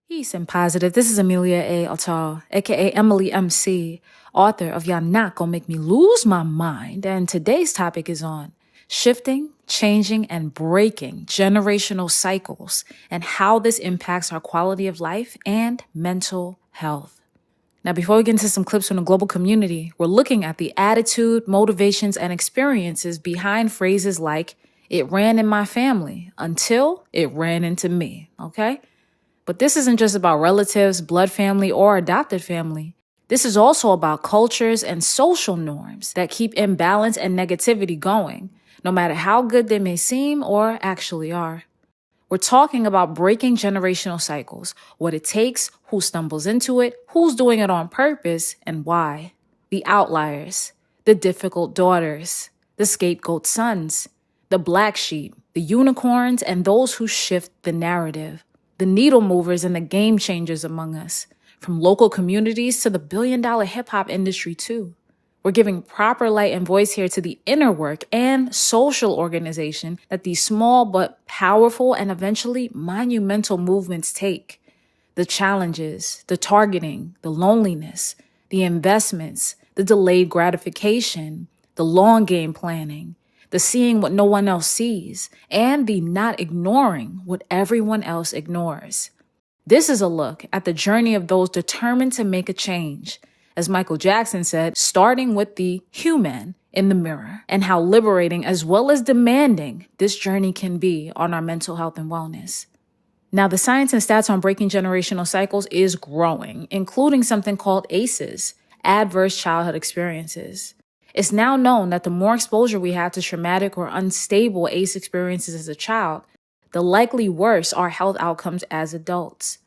Peace and positive. This is Amelia A. Altal, aka Emily MC, author of Y'all Not Gonna Make Me Lose My Mind. And today's topic is on shifting, changing, and breaking generational cycles and how this impacts our quality of life and mental health. Now, before we get into some clips from the global community, we're looking at the attitude, motivations, and experiences behind phrases like, it ran in my family until it ran into me, okay? But this isn't just about relatives, blood family, or adopted family. This is also about cultures and social norms that keep imbalance and negativity going, no matter how good they may seem or actually are. We're talking about breaking generational cycles, what it takes, who stumbles into it, who's doing it on purpose, and why. The outliers, the difficult daughters, the scapegoat sons, the black sheep, the unicorns, and those who shift the narrative. The needle movers and the game changers among us, from local communities to the billion-dollar hip-hop industry too. We're giving proper light and voice here to the inner work and social organization that these small but powerful and eventually monumental movements take. The challenges, the targeting, the loneliness, the investments, the delayed gratification, the long game planning, the seeing what no one else sees, and the not ignoring what everyone else ignores. This is a look at the journey of those determined to make a change. As Michael Jackson said, starting with the human in the mirror, and how liberating as well as demanding this journey can be on our mental health and wellness. Now, the science and stats on breaking generational cycles is growing, including something called ACEs, adverse childhood experiences. It's now known that the more exposure we have to traumatic or unstable ACE experiences as a child, the likely worse our health outcomes as adults.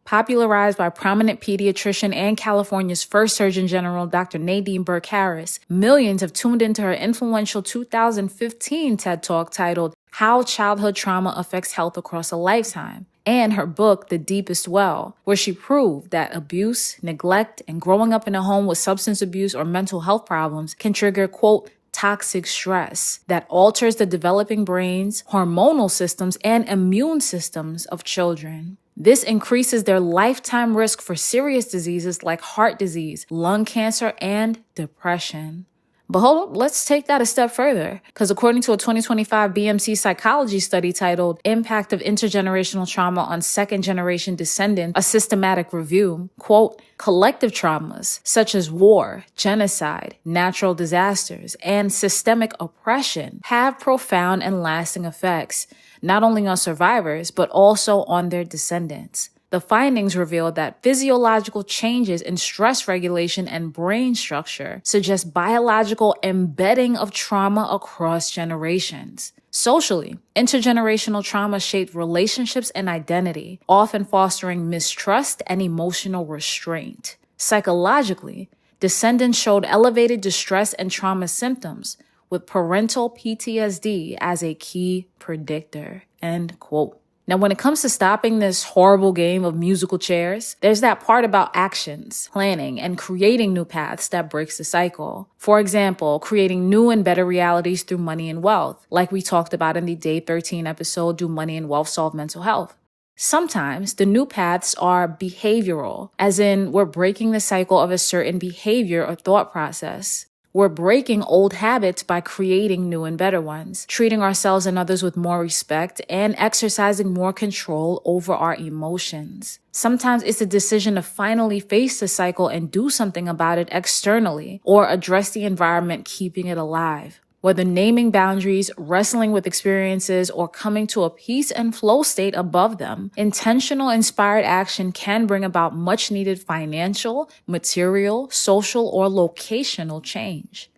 Popularized by prominent pediatrician and California's first Surgeon General, Dr. Nadine Burke Harris, millions have tuned into her influential 2015 TED Talk titled How Childhood Trauma Affects Health Across a Lifetime, and her book, The Deepest Well, where she proved that abuse, neglect, and growing up in a home with substance abuse or mental health problems can trigger, quote, toxic stress that alters the developing brains, hormonal systems, and immune systems of children. This increases their lifetime risk for serious diseases like heart disease, lung cancer, and depression. But hold up, let's take that a step further, because according to a 2025 BMC psychology study titled Impact of Intergenerational Trauma on Second-Generation Descendants, a systematic review, quote, collective traumas such as war, genocide, natural disasters, and systemic oppression have profound and lasting effects, not only on survivors, but also on their descendants. The findings revealed that physiological changes in stress regulation and brain structure suggest biological embedding of trauma across generations. Socially, intergenerational trauma shaped relationships and identity, often fostering mistrust and emotional restraint. Psychologically, descendants showed elevated distress and trauma symptoms, with parental PTSD as a key predictor, end quote. Now, when it comes to stopping this horrible game of musical chairs, there's that part about actions, planning, and creating new paths that breaks the cycle. For example, creating new and better realities through money and wealth, like we talked about in the Day 13 episode, Do Money and Wealth Solve Mental Health? Sometimes the new paths are behavioral, as in we're breaking the cycle of a certain behavior or thought process. We're breaking old habits by creating new and better ones, treating ourselves and others with more respect, and exercising more control over our emotions. Sometimes it's a decision to finally face the cycle and do something about it externally, or address the environment keeping it alive. Whether naming boundaries, wrestling with experiences, or coming to a peace and flow state above them, intentional, inspired action can bring about much needed financial, material, social, or locational change.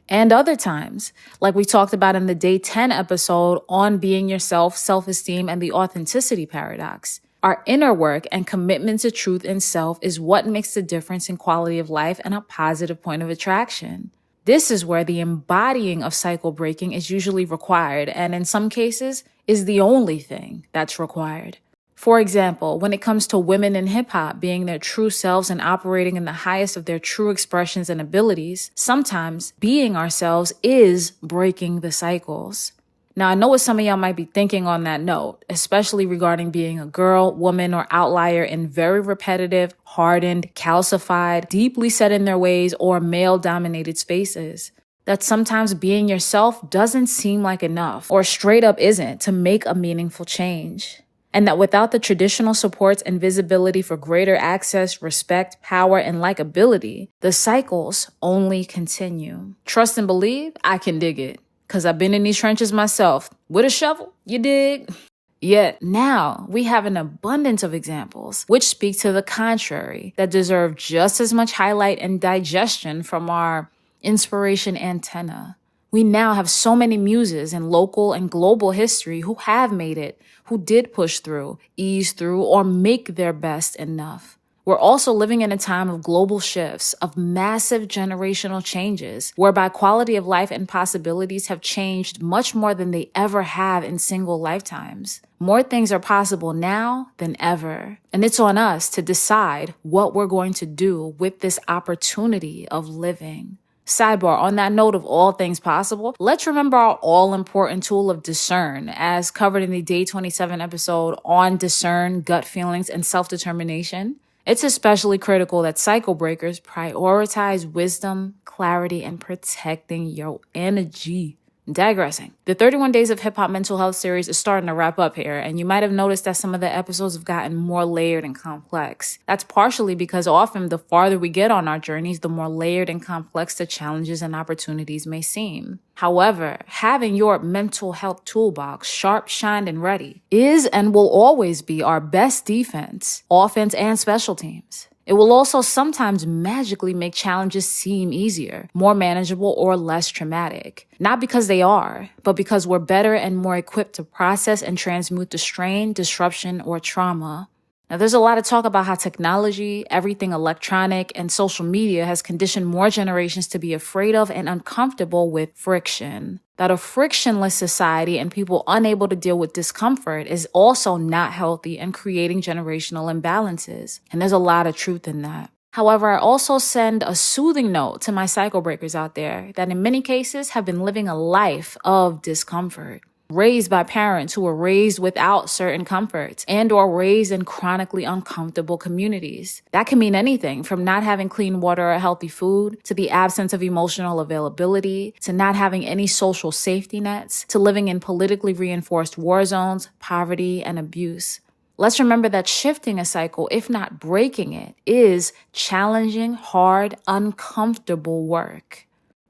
And other times, like we talked about in the Day 10 episode on being yourself, self-esteem, and the authenticity paradox, our inner work and commitment to truth and self is what makes the difference in quality of life and a positive point of attraction. This is where the embodying of cycle breaking is usually required, and in some cases, is the only thing that's required. For example, when it comes to women in hip-hop being their true selves and operating in the highest of their true expressions and abilities, sometimes being ourselves is breaking the cycles. Now, I know what some of y'all might be thinking on that note, especially regarding being a girl, woman, or outlier in very repetitive, hardened, calcified, deeply set in their ways, or male-dominated spaces. That sometimes being yourself doesn't seem like enough, or straight up isn't, to make a meaningful change. And that without the traditional supports and visibility for greater access, respect, power, and likability, the cycles only continue. Trust and believe, I can dig it. Because I've been in these trenches myself. With a shovel, you dig? Yet now we have an abundance of examples which speak to the contrary that deserve just as much highlight and digestion from our inspiration antenna. We now have so many muses in local and global history who have made it, who did push through, ease through, or make their best enough. We're also living in a time of global shifts, of massive generational changes, whereby quality of life and possibilities have changed much more than they ever have in single lifetimes. More things are possible now than ever. And it's on us to decide what we're going to do with this opportunity of living. Sidebar, on that note of all things possible, let's remember our all-important tool of discern, as covered in the Day 27 episode on discern, gut feelings, and self-determination. It's especially critical that cycle breakers prioritize wisdom, clarity, and protecting your energy. Digressing. The 31 Days of Hip Hop Mental Health series is starting to wrap up here, and you might have noticed that some of the episodes have gotten more layered and complex. That's partially because often the farther we get on our journeys, the more layered and complex the challenges and opportunities may seem. However, having your mental health toolbox sharp, shined, and ready is and will always be our best defense, offense, and special teams. It will also sometimes magically make challenges seem easier, more manageable, or less traumatic. Not because they are, but because we're better and more equipped to process and transmute the strain, disruption, or trauma. Now, there's a lot of talk about how technology, everything electronic, and social media has conditioned more generations to be afraid of and uncomfortable with friction. That a frictionless society and people unable to deal with discomfort is also not healthy and creating generational imbalances. And there's a lot of truth in that. However, I also send a soothing note to my cycle breakers out there that in many cases have been living a life of discomfort. Raised by parents who were raised without certain comforts and or raised in chronically uncomfortable communities. That can mean anything from not having clean water or healthy food, to the absence of emotional availability, to not having any social safety nets, to living in politically reinforced war zones, poverty, and abuse. Let's remember that shifting a cycle, if not breaking it, is challenging, hard, uncomfortable work.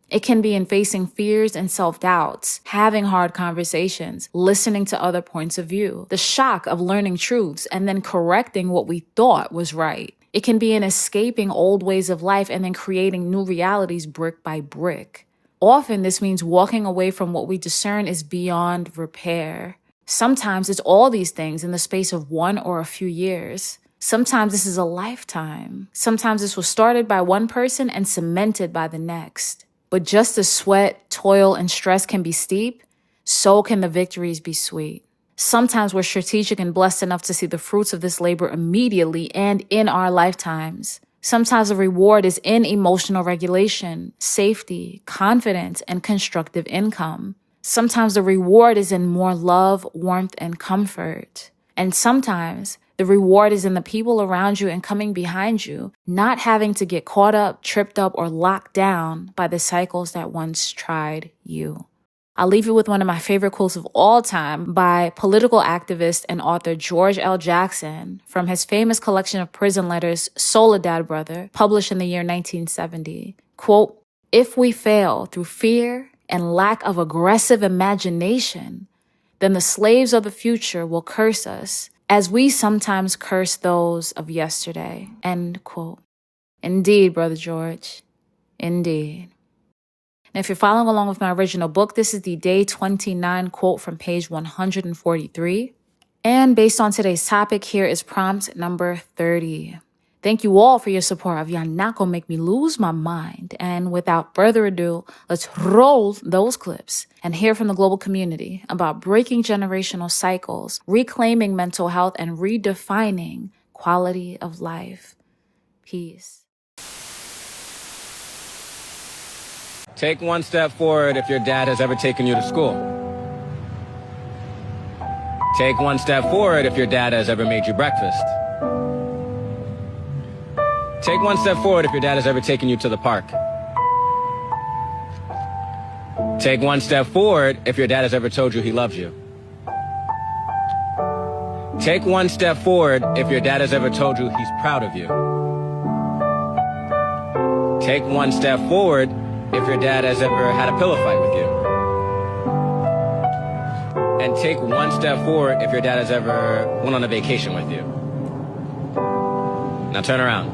It can be in facing fears and self-doubts, having hard conversations, listening to other points of view, the shock of learning truths and then correcting what we thought was right. It can be in escaping old ways of life and then creating new realities brick by brick. Often this means walking away from what we discern is beyond repair. Sometimes it's all these things in the space of 1 or a few years. Sometimes this is a lifetime. Sometimes this was started by one person and cemented by the next. But just as sweat, toil, and stress can be steep, so can the victories be sweet. Sometimes we're strategic and blessed enough to see the fruits of this labor immediately and in our lifetimes. Sometimes the reward is in emotional regulation, safety, confidence, and constructive income. Sometimes the reward is in more love, warmth, and comfort. And sometimes the reward is in the people around you and coming behind you, not having to get caught up, tripped up, or locked down by the cycles that once tried you. I'll leave you with one of my favorite quotes of all time by political activist and author George L. Jackson from his famous collection of prison letters, Soledad Brother, published in the year 1970. Quote, "If we fail through fear and lack of aggressive imagination, then the slaves of the future will curse us as we sometimes curse those of yesterday." End quote. Indeed, Brother George. Indeed. And if you're following along with my original book, this is the Day 29 quote from page 143. And based on today's topic, here is prompt number 30. Thank you all for your support of Y'all Not Gonna Make Me Lose My Mind. And without further ado, let's roll those clips and hear from the global community about breaking generational cycles, reclaiming mental health, and redefining quality of life. Peace. Take one step forward if your dad has ever taken you to school. Take one step forward if your dad has ever made you breakfast. Take one step forward if your dad has ever taken you to the park. Take one step forward if your dad has ever told you he loves you. Take one step forward if your dad has ever told you he's proud of you. Take one step forward if your dad has ever had a pillow fight with you. And take one step forward if your dad has ever went on a vacation with you. Now turn around.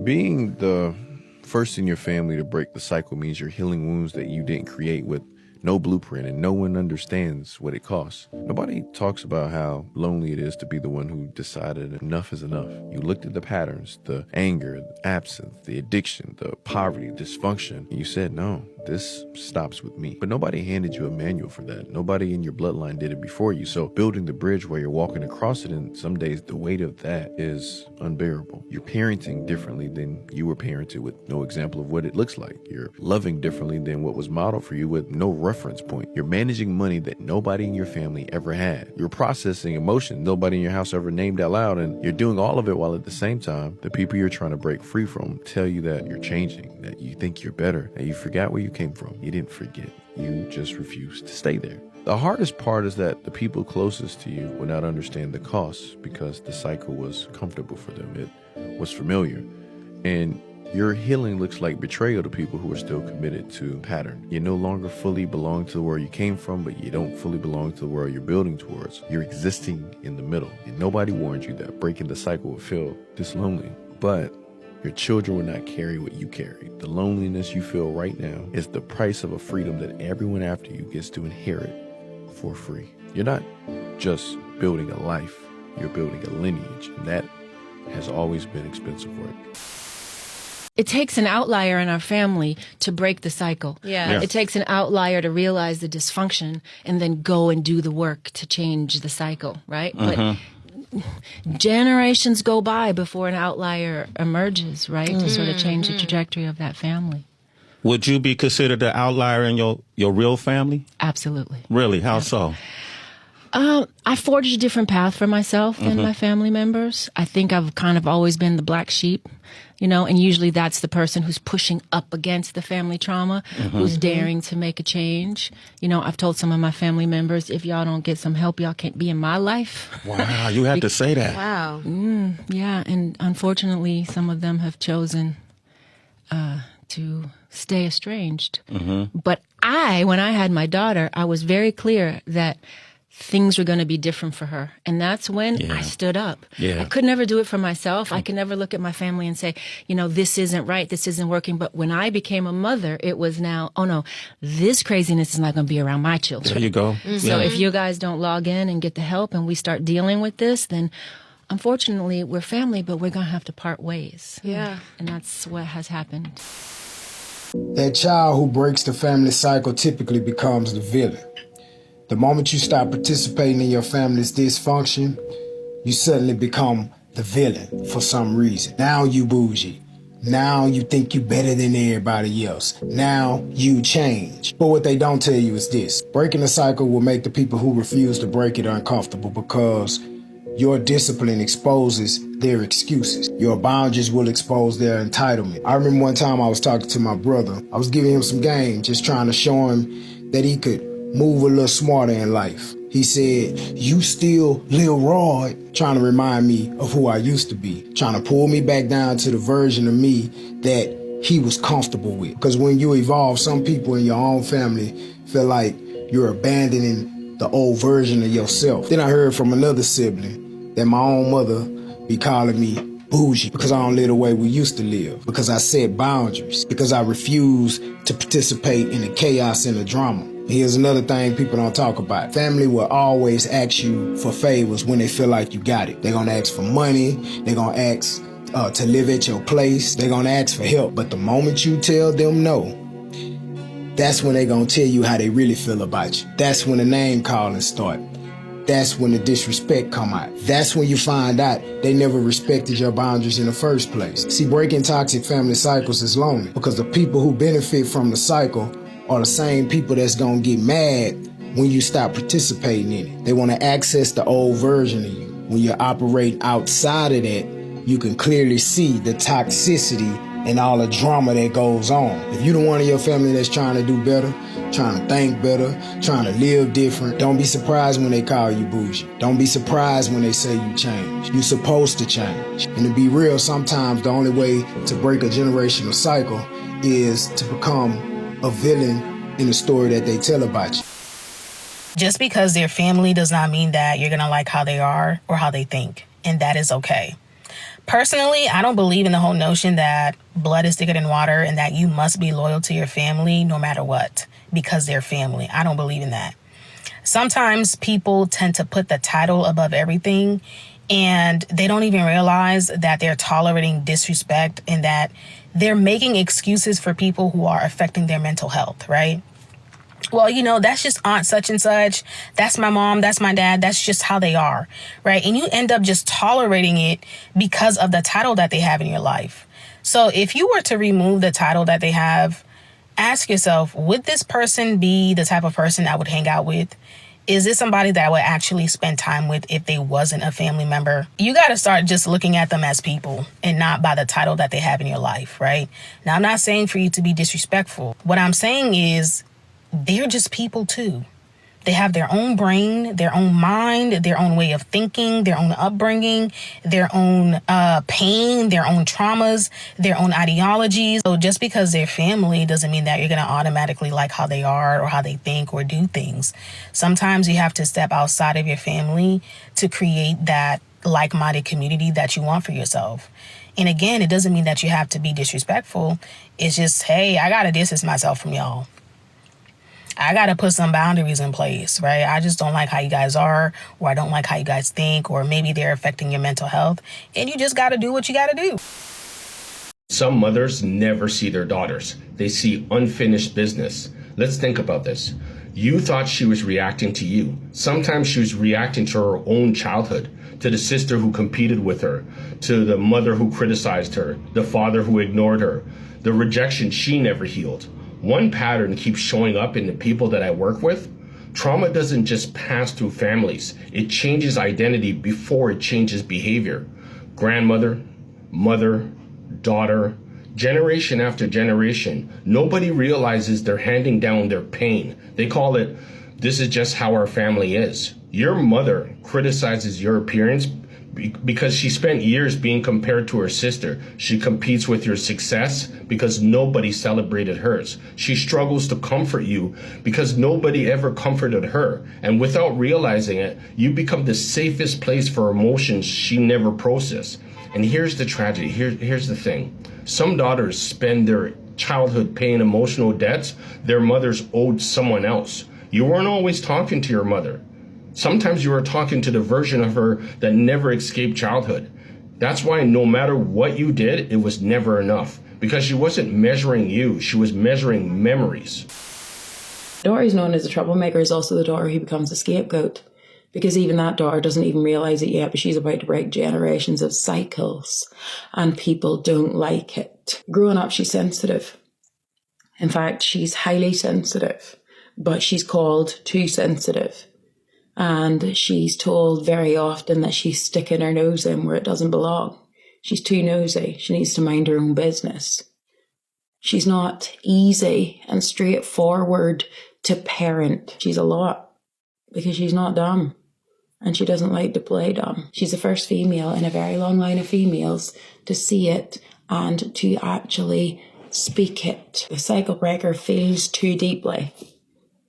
Being the first in your family to break the cycle means you're healing wounds that you didn't create with no blueprint, and no one understands what it costs. Nobody talks about how lonely it is to be the one who decided enough is enough. You looked at the patterns, the anger, the absence, the addiction, the poverty, dysfunction, and you said, no, this stops with me. But nobody handed you a manual for that. Nobody in your bloodline did it before you. So building the bridge where you're walking across it, and some days the weight of that is unbearable. You're parenting differently than you were parented, with no example of what it looks like. You're loving differently than what was modeled for you, with no reference point. You're managing money that nobody in your family ever had. You're processing emotion nobody in your house ever named out loud, and you're doing all of it while at the same time the people you're trying to break free from tell you that you're changing, that you think you're better, that you forgot where you came from. You didn't forget. You just refused to stay there. The hardest part is that the people closest to you will not understand the cost, because the cycle was comfortable for them. It was familiar. And your healing looks like betrayal to people who are still committed to pattern. You no longer fully belong to where you came from, but you don't fully belong to where you're building towards. You're existing in the middle. And nobody warned you that breaking the cycle would feel this lonely. But your children will not carry what you carry. The loneliness you feel right now is the price of a freedom that everyone after you gets to inherit for free. You're not just building a life, you're building a lineage. And that has always been expensive work. It takes an outlier in our family to break the cycle. Yeah. It takes an outlier to realize the dysfunction and then go and do the work to change the cycle, right? But generations go by before an outlier emerges, right? To sort of change the trajectory of that family. Would you be considered an outlier in your real family? Absolutely. Really? How so? I forged a different path for myself than my family members. I think I've kind of always been the black sheep, and usually that's the person who's pushing up against the family trauma, who's daring to make a change. I've told some of my family members, if y'all don't get some help, y'all can't be in my life. Wow, you had to say that. Wow. Yeah, and unfortunately, some of them have chosen to stay estranged. But when I had my daughter, I was very clear that things were going to be different for her. And that's when I stood up. Yeah. I could never do it for myself. I could never look at my family and say, this isn't right. This isn't working. But when I became a mother, it was now, oh no, this craziness is not going to be around my children. There you go. So if you guys don't log in and get the help and we start dealing with this, then unfortunately we're family, but we're going to have to part ways. Yeah. And that's what has happened. That child who breaks the family cycle typically becomes the villain. The moment you stop participating in your family's dysfunction, you suddenly become the villain for some reason. Now you bougie. Now you think you better than everybody else. Now you change. But what they don't tell you is this. Breaking the cycle will make the people who refuse to break it uncomfortable, because your discipline exposes their excuses. Your boundaries will expose their entitlement. I remember one time I was talking to my brother. I was giving him some game, just trying to show him that he could move a little smarter in life. He said, "You still Lil Rod," trying to remind me of who I used to be, trying to pull me back down to the version of me that he was comfortable with. Because when you evolve, some people in your own family feel like you're abandoning the old version of yourself. Then I heard from another sibling that my own mother be calling me bougie because I don't live the way we used to live, because I set boundaries, because I refuse to participate in the chaos and the drama. Here's another thing people don't talk about. Family will always ask you for favors when they feel like you got it. They're gonna ask for money, they're gonna ask to live at your place, they're gonna ask for help. But the moment you tell them no, that's when they're gonna tell you how they really feel about you. That's when the name calling start. that's when the disrespect come out. That's when you find out they never respected your boundaries in the first place. See, breaking toxic family cycles is lonely because the people who benefit from the cycle are the same people that's gonna get mad when you stop participating in it. They want to access the old version of you. When you operate outside of that, you can clearly see the toxicity and all the drama that goes on. If you're the one in your family that's trying to do better, trying to think better, trying to live different, don't be surprised when they call you bougie. Don't be surprised when they say you change. You're supposed to change. And to be real, sometimes the only way to break a generational cycle is to become a villain in the story that they tell about you. Just because they're family does not mean that you're going to like how they are or how they think. And that is okay. Personally, I don't believe in the whole notion that blood is thicker than water and that you must be loyal to your family no matter what because they're family. I don't believe in that. Sometimes people tend to put the title above everything and they don't even realize that they're tolerating disrespect and that they're making excuses for people who are affecting their mental health, right? Well, you know, that's just aunt such and such. That's my mom. That's my dad. That's just how they are, right? And you end up just tolerating it because of the title that they have in your life. So if you were to remove the title that they have, ask yourself, would this person be the type of person I would hang out with? Is this somebody that I would actually spend time with if they wasn't a family member? You got to start just looking at them as people and not by the title that they have in your life, right? Now, I'm not saying for you to be disrespectful. What I'm saying is, they're just people too. They have their own brain, their own mind, their own way of thinking, their own upbringing, their own pain, their own traumas, their own ideologies. So just because they're family doesn't mean that you're going to automatically like how they are or how they think or do things. Sometimes you have to step outside of your family to create that like-minded community that you want for yourself. And again, it doesn't mean that you have to be disrespectful. It's just, hey, I got to distance myself from y'all. I got to put some boundaries in place, right? I just don't like how you guys are, or I don't like how you guys think, or maybe they're affecting your mental health. And you just got to do what you got to do. Some mothers never see their daughters. They see unfinished business. Let's think about this. You thought she was reacting to you. Sometimes she was reacting to her own childhood, to the sister who competed with her, to the mother who criticized her, the father who ignored her, the rejection she never healed. One pattern keeps showing up in the people that I work with. Trauma doesn't just pass through families. It changes identity before it changes behavior. Grandmother, mother, daughter, generation after generation. Nobody realizes they're handing down their pain. They call it, this is just how our family is. Your mother criticizes your appearance because she spent years being compared to her sister. She competes with your success because nobody celebrated hers. She struggles to comfort you because nobody ever comforted her. And without realizing it, you become the safest place for emotions she never processed. And here's the tragedy. Here's the thing. Some daughters spend their childhood paying emotional debts their mothers owed someone else. You weren't always talking to your mother. Sometimes you were talking to the version of her that never escaped childhood. That's why no matter what you did, it was never enough. Because she wasn't measuring you, she was measuring memories. The daughter who's known as a troublemaker is also the daughter who becomes a scapegoat. Because even that daughter doesn't even realize it yet, but she's about to break generations of cycles. And people don't like it. Growing up, she's sensitive. In fact, she's highly sensitive. But she's called too sensitive. And she's told very often that she's sticking her nose in where it doesn't belong. She's too nosy. She needs to mind her own business. She's not easy and straightforward to parent. She's a lot because she's not dumb and she doesn't like to play dumb. She's the first female in a very long line of females to see it and to actually speak it. The cycle breaker feels too deeply.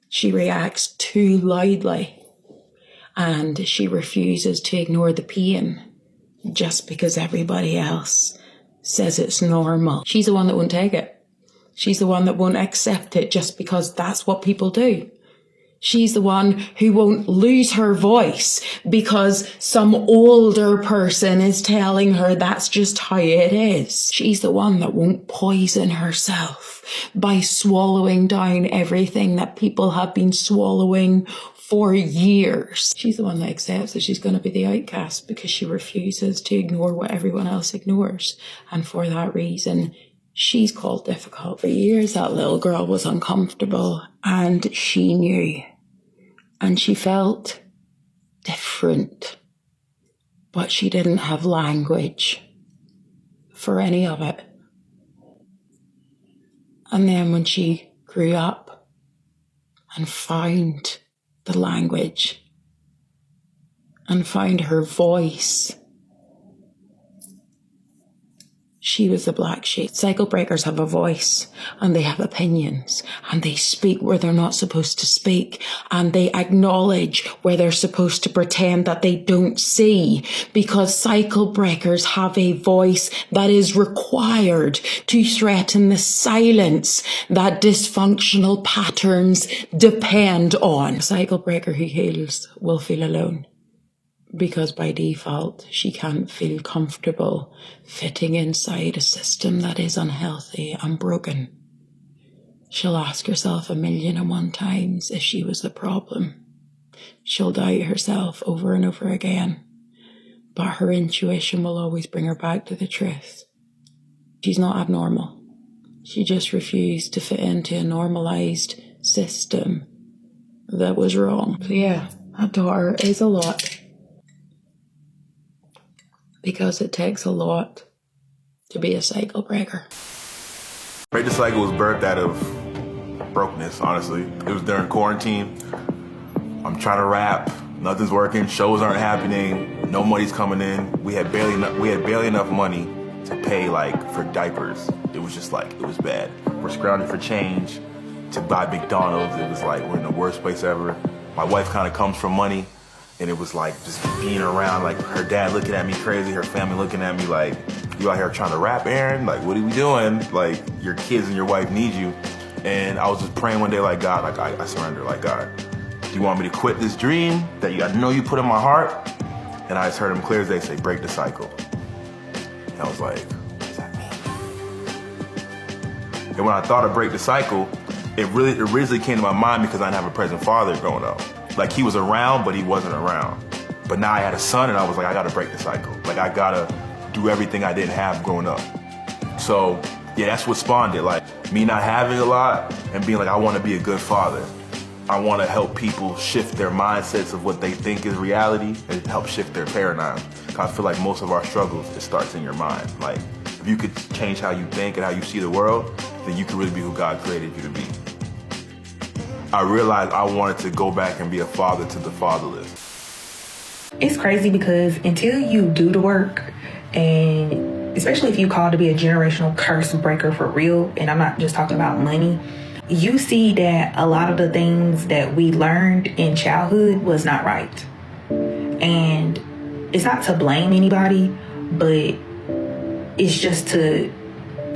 She reacts too loudly. And she refuses to ignore the pain just because everybody else says it's normal. She's the one that won't take it. She's the one that won't accept it just because that's what people do. She's the one who won't lose her voice because some older person is telling her that's just how it is. She's the one that won't poison herself by swallowing down everything that people have been swallowing for years. She's the one that accepts that she's going to be the outcast because she refuses to ignore what everyone else ignores. And for that reason, she's called difficult. For years, that little girl was uncomfortable, and she knew. And she felt different, but she didn't have language for any of it. And then when she grew up and found the language and found her voice, she was the black sheep. Cycle breakers have a voice, and they have opinions, and they speak where they're not supposed to speak, and they acknowledge where they're supposed to pretend that they don't see, because cycle breakers have a voice that is required to threaten the silence that dysfunctional patterns depend on. A cycle breaker who heals will feel alone, because by default, she can't feel comfortable fitting inside a system that is unhealthy and broken. She'll ask herself 1,000,001 times if she was the problem. She'll doubt herself over and over again, but her intuition will always bring her back to the truth. She's not abnormal. She just refused to fit into a normalized system that was wrong. So yeah, a daughter is a lot. Because it takes a lot to be a cycle breaker. Break the Cycle was birthed out of brokenness, honestly. It was during quarantine. I'm trying to rap, nothing's working, shows aren't happening, no money's coming in. We had barely enough money to pay for diapers. It was just it was bad. We're scrounging for change to buy McDonald's. It was we're in the worst place ever. My wife kind of comes from money. And it was just being around, her dad looking at me crazy, her family looking at me you out here trying to rap, Aaron? What are we doing? Your kids and your wife need you. And I was just praying one day, God, I surrender, God, do you want me to quit this dream that I know you put in my heart? And I just heard him clear as day say, break the cycle. And I was like, what does that mean? And when I thought of break the cycle, it originally came to my mind because I didn't have a present father growing up. He was around, but he wasn't around. But now I had a son, and I was I gotta break the cycle. I gotta do everything I didn't have growing up. So, yeah, that's what spawned it. Me not having a lot and being I wanna be a good father. I wanna help people shift their mindsets of what they think is reality and help shift their paradigm. I feel most of our struggles, it starts in your mind. If you could change how you think and how you see the world, then you can really be who God created you to be. I realized I wanted to go back and be a father to the fatherless. It's crazy because until you do the work, and especially if you call to be a generational curse breaker for real, and I'm not just talking about money, you see that a lot of the things that we learned in childhood was not right. And it's not to blame anybody, but it's just to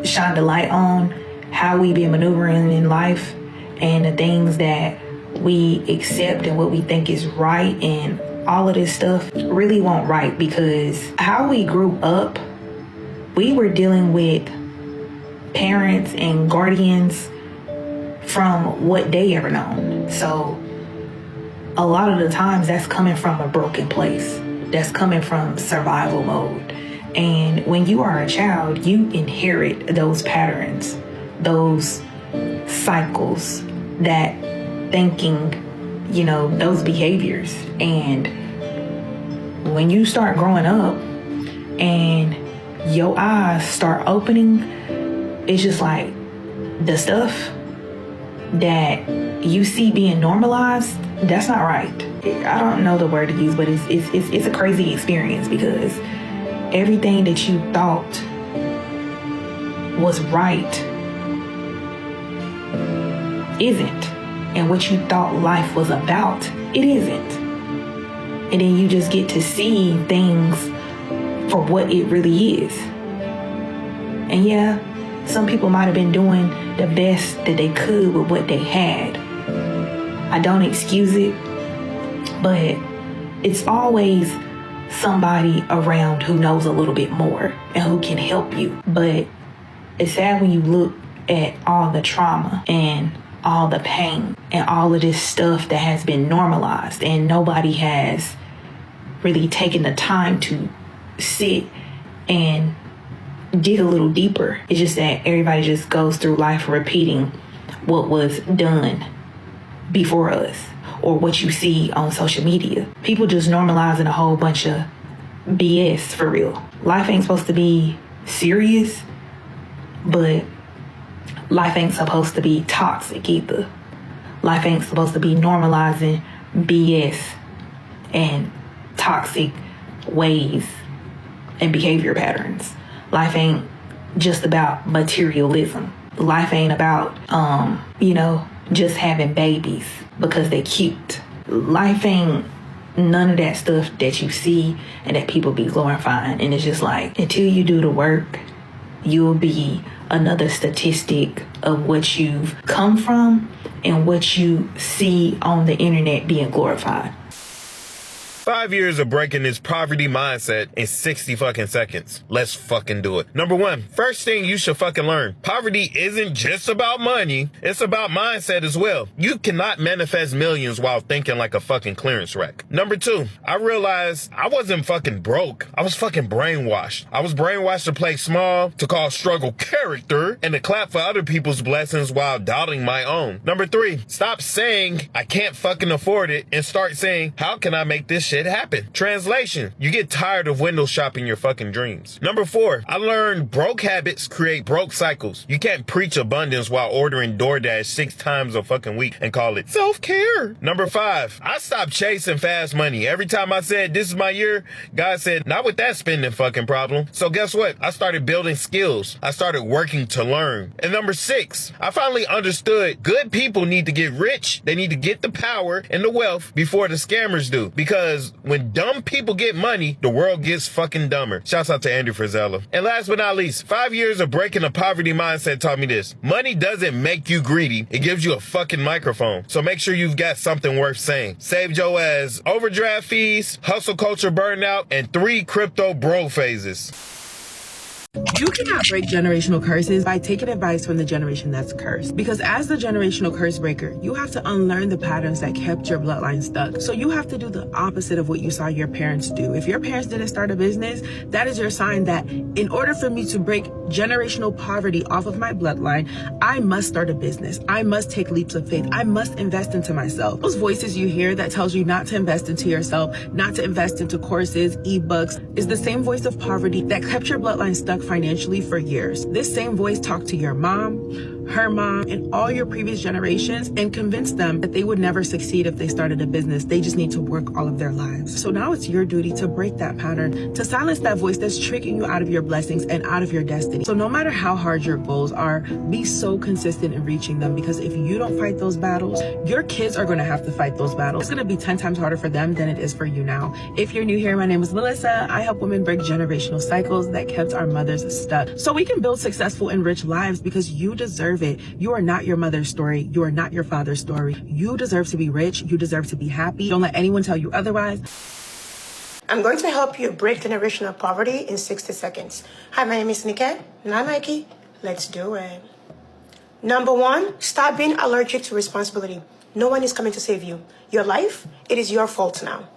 shine the light on how we been maneuvering in life and the things that we accept and what we think is right, and all of this stuff really won't right, because how we grew up, we were dealing with parents and guardians from what they ever known. So a lot of the times that's coming from a broken place. That's coming from survival mode. And when you are a child, you inherit those patterns, those cycles, that thinking, those behaviors. And when you start growing up and your eyes start opening, it's just the stuff that you see being normalized, that's not right. I don't know the word to use, but it's a crazy experience, because everything that you thought was right isn't, and what you thought life was about, it isn't. And then you just get to see things for what it really is. And yeah, some people might have been doing the best that they could with what they had. I don't excuse it, but it's always somebody around who knows a little bit more and who can help you. But it's sad when you look at all the trauma and all the pain and all of this stuff that has been normalized, and nobody has really taken the time to sit and dig a little deeper. It's just that everybody just goes through life repeating what was done before us or what you see on social media. People just normalizing a whole bunch of BS for real. Life ain't supposed to be serious, but life ain't supposed to be toxic either. Life ain't supposed to be normalizing BS and toxic ways and behavior patterns. Life ain't just about materialism. Life ain't about, just having babies because they're cute. Life ain't none of that stuff that you see and that people be glorifying. And it's just like, until you do the work, you'll be another statistic of what you've come from and what you see on the internet being glorified. 5 years of breaking this poverty mindset in 60 fucking seconds. Let's fucking do it. Number one, first thing you should fucking learn. Poverty isn't just about money. It's about mindset as well. You cannot manifest millions while thinking like a fucking clearance rack. Number two, I realized I wasn't fucking broke. I was fucking brainwashed. I was brainwashed to play small, to call struggle character, and to clap for other people's blessings while doubting my own. Number three, stop saying I can't fucking afford it and start saying, how can I make this shit happen? Translation, you get tired of window shopping your fucking dreams. Number four, I learned broke habits create broke cycles. You can't preach abundance while ordering DoorDash 6 times a fucking week and call it self-care. Number five, I stopped chasing fast money. Every time I said this is my year, God said, not with that spending fucking problem. So guess what? I started building skills. I started working to learn. And number six, I finally understood good people need to get rich. They need to get the power and the wealth before the scammers do. Because when dumb people get money, the world gets fucking dumber. Shouts out to Andrew Frizella. And last but not least, 5 years of breaking the poverty mindset taught me this. Money doesn't make you greedy. It gives you a fucking microphone. So make sure you've got something worth saying. Saved your ass overdraft fees, hustle culture burnout, and 3 crypto bro phases. You cannot break generational curses by taking advice from the generation that's cursed. Because as the generational curse breaker, you have to unlearn the patterns that kept your bloodline stuck. So you have to do the opposite of what you saw your parents do. If your parents didn't start a business, that is your sign that in order for me to break generational poverty off of my bloodline, I must start a business. I must take leaps of faith. I must invest into myself. Those voices you hear that tells you not to invest into yourself, not to invest into courses, ebooks, is the same voice of poverty that kept your bloodline stuck financially for years. This same voice talked to your mom, her mom, and all your previous generations and convinced them that they would never succeed if they started a business. They just need to work all of their lives. So now it's your duty to break that pattern, to silence that voice that's tricking you out of your blessings and out of your destiny. So no matter how hard your goals are, be so consistent in reaching them, because if you don't fight those battles, your kids are going to have to fight those battles. It's going to be 10 times harder for them than it is for you now. If you're new here, my name is Melissa. I help women break generational cycles that kept our mothers stuck so we can build successful and rich lives, because you deserve it. You are not your mother's story. You are not your father's story. You deserve to be rich. You deserve to be happy. Don't let anyone tell you otherwise. I'm going to help you break generational poverty in 60 seconds. Hi, my name is Niket. And I'm Mikey. Let's do it. Number one, stop being allergic to responsibility. No one is coming to save you. Your life, it is your fault now.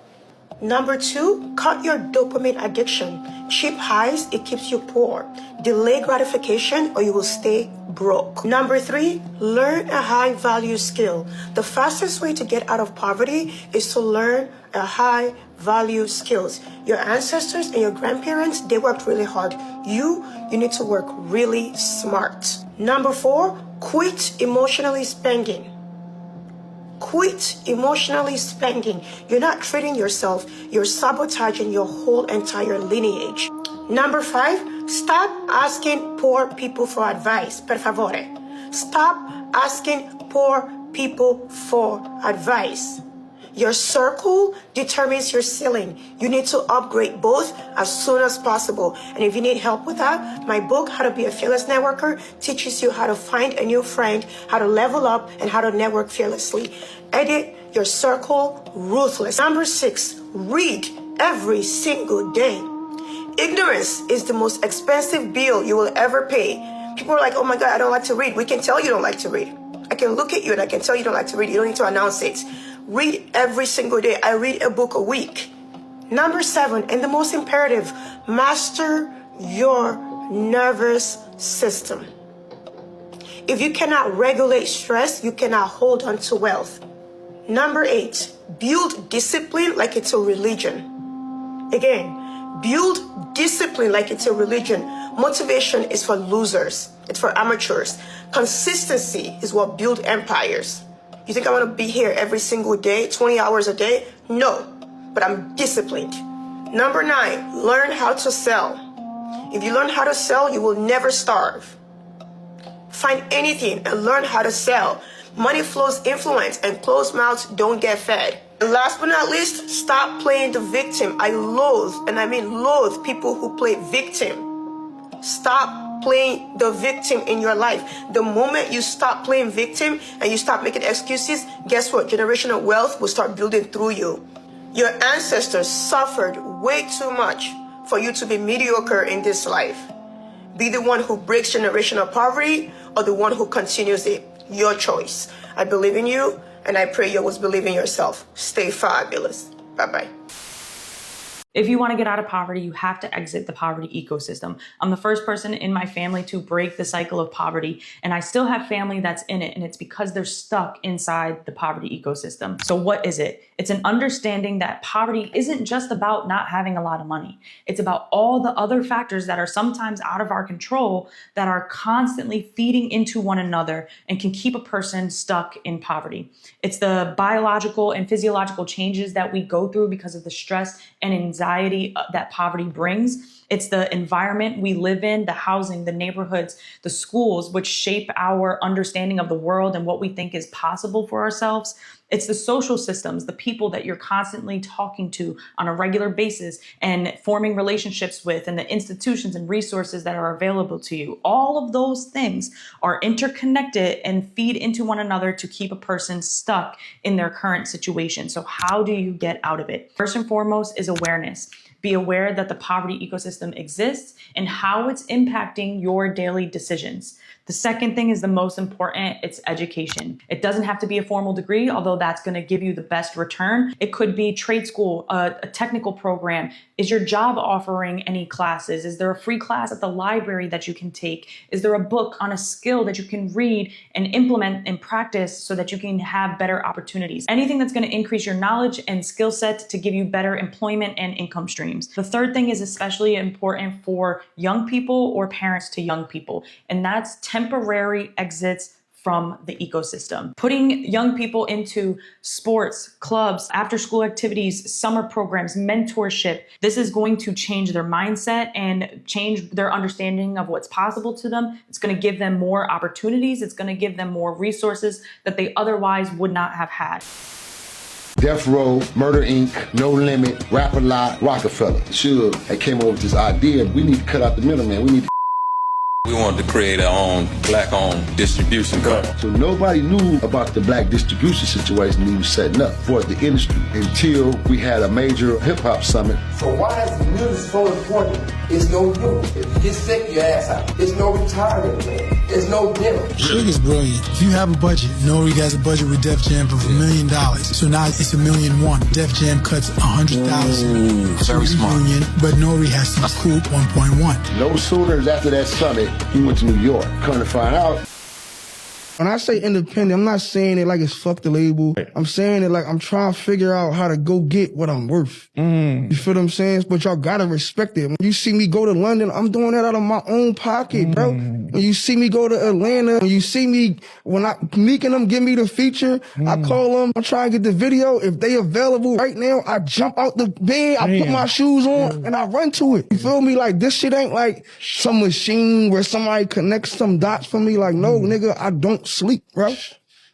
Number two, cut your dopamine addiction. Cheap highs, it keeps you poor. Delay gratification or you will stay broke. Number three, learn a high value skill. The fastest way to get out of poverty is to learn a high value skills. Your ancestors and your grandparents, they worked really hard. You need to work really smart. Number four, quit emotionally spending. Quit emotionally spending. You're not treating yourself. You're sabotaging your whole entire lineage. Number five, stop asking poor people for advice. Per favore. Stop asking poor people for advice. Your circle determines your ceiling. You need to upgrade both as soon as possible. And if you need help with that, my book, How to Be a Fearless Networker, teaches you how to find a new friend, how to level up, and how to network fearlessly. Edit your circle ruthless. Number six, read every single day. Ignorance is the most expensive bill you will ever pay. People are like, oh my God, I don't like to read. We can tell you don't like to read. I can look at you and I can tell you don't like to read. You don't need to announce it. Read every single day. I read a book a week. Number 7, and the most imperative, master your nervous system. If you cannot regulate stress, you cannot hold on to wealth. Number 8, build discipline like it's a religion. Again, build discipline like it's a religion. Motivation is for losers. It's for amateurs. Consistency is what builds empires. You think I want to be here every single day, 20 hours a day? No, but I'm disciplined. Number 9, learn how to sell. If you learn how to sell, you will never starve. Find anything and learn how to sell. Money flows influence, and closed mouths don't get fed. And last but not least, stop playing the victim. I loathe, and I mean loathe, people who play victim. Stop playing the victim in your life. The moment you stop playing victim and you stop making excuses, guess what? Generational wealth will start building through you. Your ancestors suffered way too much for you to be mediocre in this life. Be the one who breaks generational poverty or the one who continues it. Your choice. I believe in you, and I pray you always believe in yourself. Stay fabulous. Bye-bye. If you want to get out of poverty, you have to exit the poverty ecosystem. I'm the first person in my family to break the cycle of poverty, and I still have family that's in it, and it's because they're stuck inside the poverty ecosystem. So what is it? It's an understanding that poverty isn't just about not having a lot of money. It's about all the other factors that are sometimes out of our control that are constantly feeding into one another and can keep a person stuck in poverty. It's the biological and physiological changes that we go through because of the stress and anxiety that poverty brings. It's the environment we live in, the housing, the neighborhoods, the schools, which shape our understanding of the world and what we think is possible for ourselves. It's the social systems, the people that you're constantly talking to on a regular basis and forming relationships with, and the institutions and resources that are available to you. All of those things are interconnected and feed into one another to keep a person stuck in their current situation. So how do you get out of it? First and foremost is awareness. Be aware that the poverty ecosystem exists and how it's impacting your daily decisions. The second thing is the most important. It's education. It doesn't have to be a formal degree, although that's going to give you the best return. It could be trade school, a technical program. Is your job offering any classes? Is there a free class at the library that you can take? Is there a book on a skill that you can read and implement and practice so that you can have better opportunities? Anything that's going to increase your knowledge and skill set to give you better employment and income streams. The third thing is especially important for young people or parents to young people, and that's temporary exits from the ecosystem. Putting young people into sports, clubs, after school activities, summer programs, mentorship. This is going to change their mindset and change their understanding of what's possible to them. It's going to give them more opportunities. It's going to give them more resources that they otherwise would not have had. Death Row, Murder Inc., No Limit, Rap A Lot, Rockefeller. Suge had came up with this idea. We need to cut out the middleman. We wanted to create our own black-owned distribution company. So nobody knew about the black distribution situation we were setting up for the industry until we had a major hip-hop summit. So why is music so important? It's no you. If you get sick, your ass out. It's no retirement, man. There's no dinner. Suge is brilliant. If you have a budget, Nori has a budget with Def Jam of $1 million. So now it's $1.1 million. Def Jam cuts $100,000. Very smart. But Nori has to recoup 1.1. No sooner after that summit, he went to New York. Come to find out. When I say independent, I'm not saying it like it's fuck the label. I'm saying it like I'm trying to figure out how to go get what I'm worth. You feel what I'm saying? But y'all gotta respect it. When you see me go to London, I'm doing that out of my own pocket, bro. When you see me go to Atlanta, when you see me, when Meek and them give me the feature, I call them, I'm trying to get the video. If they available right now, I jump out the bed, I put my shoes on, and I run to it. You feel me? Like, this shit ain't like some machine where somebody connects some dots for me. Like, no, nigga, I don't sleep, bro.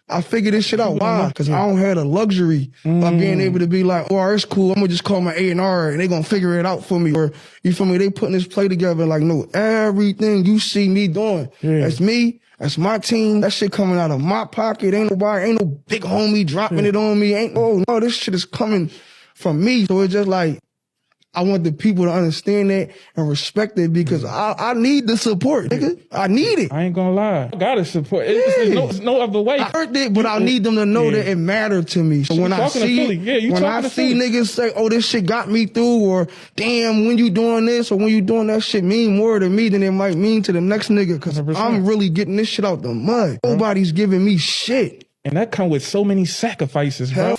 I figured this shit out. Why? Because I don't have the luxury of being able to be like, oh, it's cool. I'm going to just call my A&R and they going to figure it out for me. Or, you feel me? They putting this play together like, no, everything you see me doing, that's me. That's my team. That shit coming out of my pocket. Ain't no big homie dropping it on me. No, this shit is coming from me. So it's just like, I want the people to understand that and respect it because I need the support, nigga. I need it. I ain't gonna lie. I gotta support. There's no other way. I heard that, but I need them to know that it mattered to me. So when I see niggas say, oh, this shit got me through, or damn, when you doing this or when you doing that shit mean more to me than it might mean to the next nigga, because I'm really getting this shit out the mud. Nobody's giving me shit. And that come with so many sacrifices, bro.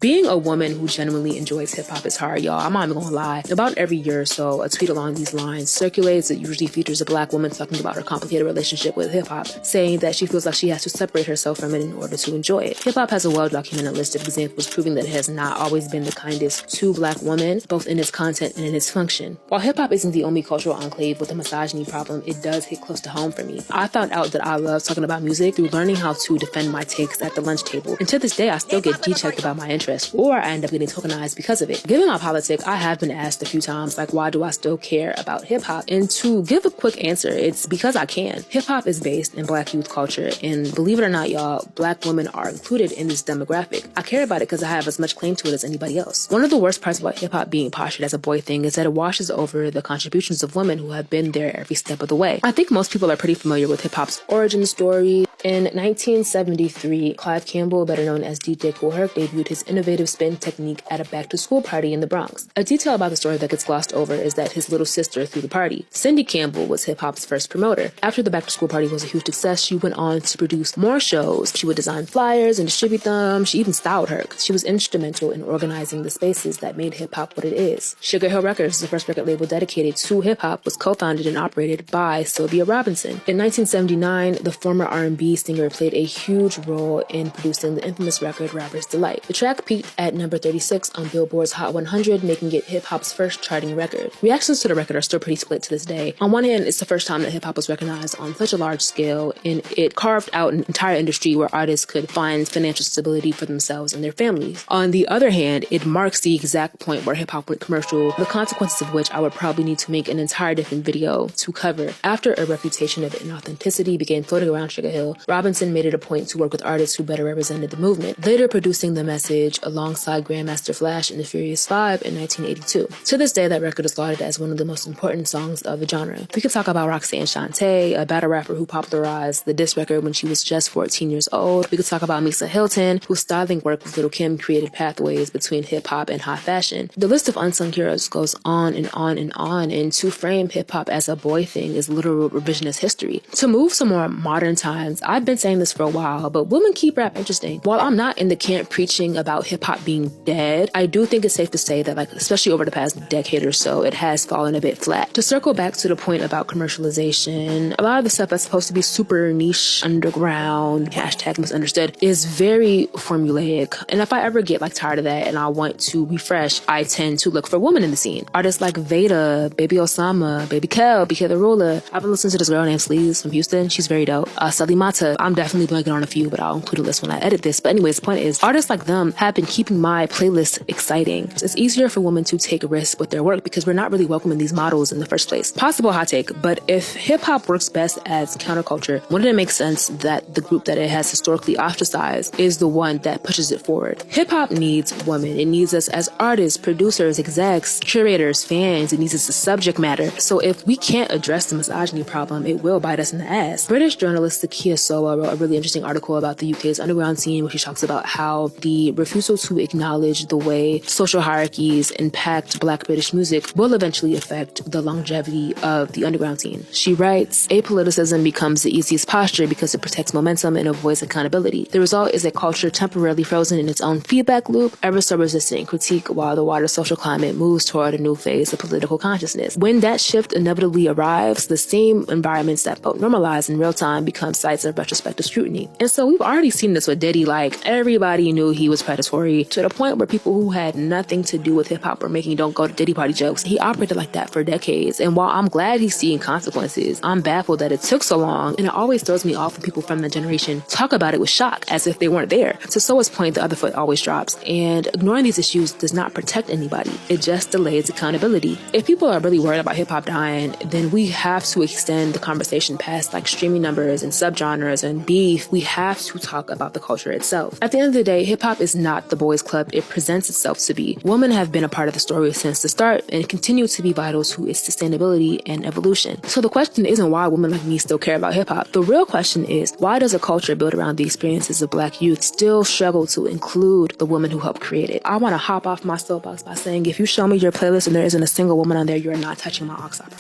Being a woman who genuinely enjoys hip-hop is hard, y'all. I'm not even gonna lie. About every year or so, a tweet along these lines circulates. It usually features a black woman talking about her complicated relationship with hip-hop, saying that she feels like she has to separate herself from it in order to enjoy it. Hip-hop has a well-documented list of examples proving that it has not always been the kindest to black women, both in its content and in its function. While hip-hop isn't the only cultural enclave with a misogyny problem, it does hit close to home for me. I found out that I love talking about music through learning how to defend my takes at the lunch table. And to this day, I still get de-checked about my interests, or I end up getting tokenized because of it. Given my politics, I have been asked a few times, like, why do I still care about hip-hop? And to give a quick answer, it's because I can. Hip-hop is based in black youth culture, and believe it or not, y'all, black women are included in this demographic. I care about it because I have as much claim to it as anybody else. One of the worst parts about hip-hop being postured as a boy thing is that it washes over the contributions of women who have been there every step of the way. I think most people are pretty familiar with hip-hop's origin story. In 1973, Clive Campbell, better known as DJ Kool Herc, debuted his innovative spin technique at a back-to-school party in the Bronx. A detail about the story that gets glossed over is that his little sister threw the party. Cindy Campbell was hip-hop's first promoter. After the back-to-school party was a huge success, she went on to produce more shows. She would design flyers and distribute them. She even styled Herc. She was instrumental in organizing the spaces that made hip-hop what it is. Sugar Hill Records, the first record label dedicated to hip-hop, was co-founded and operated by Sylvia Robinson. In 1979, the former R&B singer played a huge role in producing the infamous record Rapper's Delight. The track peaked at number 36 on Billboard's Hot 100, making it hip-hop's first charting record. Reactions to the record are still pretty split to this day. On one hand, it's the first time that hip-hop was recognized on such a large scale, and it carved out an entire industry where artists could find financial stability for themselves and their families. On the other hand, it marks the exact point where hip-hop went commercial, the consequences of which I would probably need to make an entire different video to cover. After a reputation of inauthenticity began floating around Sugar Hill, Robinson made it a point to work with artists who better represented the movement, later producing The Message alongside Grandmaster Flash and the Furious Five in 1982. To this day, that record is lauded as one of the most important songs of the genre. We could talk about Roxanne Shante, a battle rapper who popularized the diss record when she was just 14 years old. We could talk about Misa Hilton, whose styling work with Lil' Kim created pathways between hip-hop and high fashion. The list of unsung heroes goes on and on and on, and to frame hip-hop as a boy thing is literal revisionist history. To move to more modern times, I've been saying this for a while, but women keep rap interesting. While I'm not in the camp preaching about hip-hop being dead, I do think it's safe to say that, especially over the past decade or so, it has fallen a bit flat. To circle back to the point about commercialization, a lot of the stuff that's supposed to be super niche, underground, hashtag misunderstood, is very formulaic. And if I ever get tired of that and I want to refresh, I tend to look for women in the scene. Artists like Veda, Baby Osama, Baby Kel, BK the Ruler. I've been listening to this girl named Sleaze from Houston. She's very dope. Salimata, I'm definitely blanking on a few, but I'll include a list when I edit this. But anyways, the point is, artists like them have been keeping my playlist exciting. It's easier for women to take risks with their work because we're not really welcoming these models in the first place. Possible hot take, but if hip-hop works best as counterculture, wouldn't it make sense that the group that it has historically ostracized is the one that pushes it forward? Hip-hop needs women. It needs us as artists, producers, execs, curators, fans. It needs us as subject matter. So if we can't address the misogyny problem, it will bite us in the ass. British journalist Sakia Sowa wrote a really interesting article about the UK's underground scene, where she talks about how the refusal to acknowledge the way social hierarchies impact Black British music will eventually affect the longevity of the underground scene. She writes, apoliticism becomes the easiest posture because it protects momentum and avoids accountability. The result is a culture temporarily frozen in its own feedback loop, ever so resistant in critique, while the wider social climate moves toward a new phase of political consciousness. When that shift inevitably arrives, the same environments that felt normalized in real time become sites of retrospective scrutiny. And so we've already seen this with Diddy. Everybody knew he was predatory, to the point where people who had nothing to do with hip-hop were making "don't go to Diddy party" jokes. He operated like that for decades, and while I'm glad he's seeing consequences, I'm baffled that it took so long, and it always throws me off when people from that generation talk about it with shock, as if they weren't there. To Soa's point, the other foot always drops, and ignoring these issues does not protect anybody. It just delays accountability. If people are really worried about hip-hop dying, then we have to extend the conversation past streaming numbers and subgenres partners and beef, we have to talk about the culture itself. At the end of the day, hip hop is not the boys' club it presents itself to be. Women have been a part of the story since the start and continue to be vital to its sustainability and evolution. So the question isn't why women like me still care about hip hop. The real question is, why does a culture built around the experiences of Black youth still struggle to include the women who helped create it? I want to hop off my soapbox by saying, if you show me your playlist and there isn't a single woman on there, you're not touching my ox opera.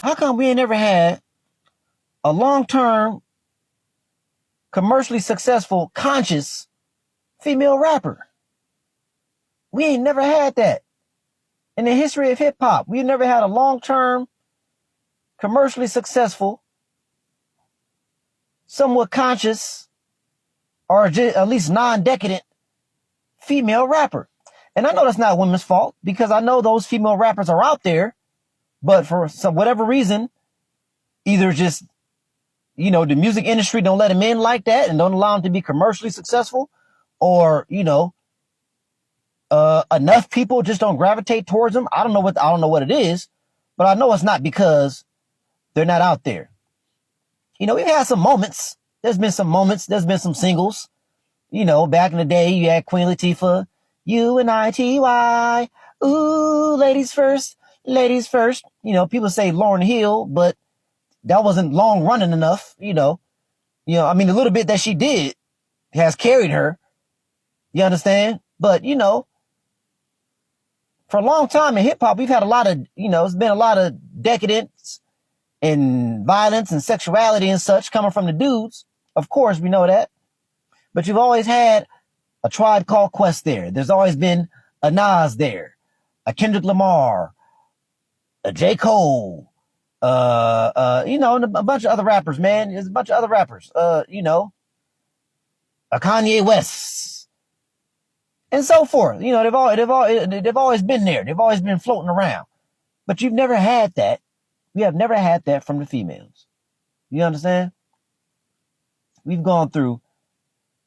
How come we ain't never had a long-term, commercially successful, conscious female rapper? We ain't never had that. In the history of hip-hop, we've never had a long-term, commercially successful, somewhat conscious, or at least non-decadent female rapper. And I know that's not women's fault, because I know those female rappers are out there, but for whatever reason, either just, the music industry don't let them in like that and don't allow them to be commercially successful, or, enough people just don't gravitate towards them. I don't know what it is, but I know it's not because they're not out there. We've had some moments. There's been some moments. There's been some singles. Back in the day, you had Queen Latifah, UNITY, ooh, ladies first, ladies first. People say Lauryn Hill, but that wasn't long running enough. The little bit that she did has carried her. You understand? But, for a long time in hip hop, we've had a lot of, it's been a lot of decadence and violence and sexuality and such coming from the dudes. Of course, we know that. But you've always had a Tribe Called Quest there. There's always been a Nas there, a Kendrick Lamar, a J. Cole, and a bunch of other rappers, man. There's a bunch of other rappers, a Kanye West, and so forth. They've always been there. They've always been floating around. But you've never had that. We have never had that from the females. You understand? We've gone through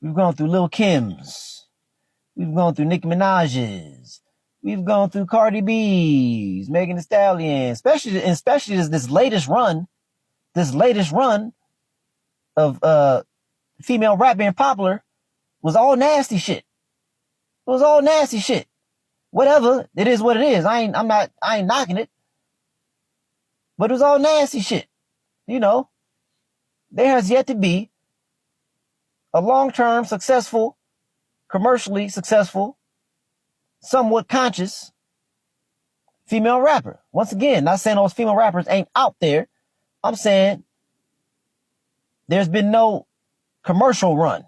Lil' Kim's. We've gone through Nicki Minaj's. We've gone through Cardi B's, Megan Thee Stallion, especially this latest run of female rap being popular was all nasty shit. It was all nasty shit. Whatever, it is what it is. I ain't knocking it. But it was all nasty shit. There has yet to be a long-term, successful, commercially successful, somewhat conscious female rapper. Once again, not saying those female rappers ain't out there. I'm saying there's been no commercial run.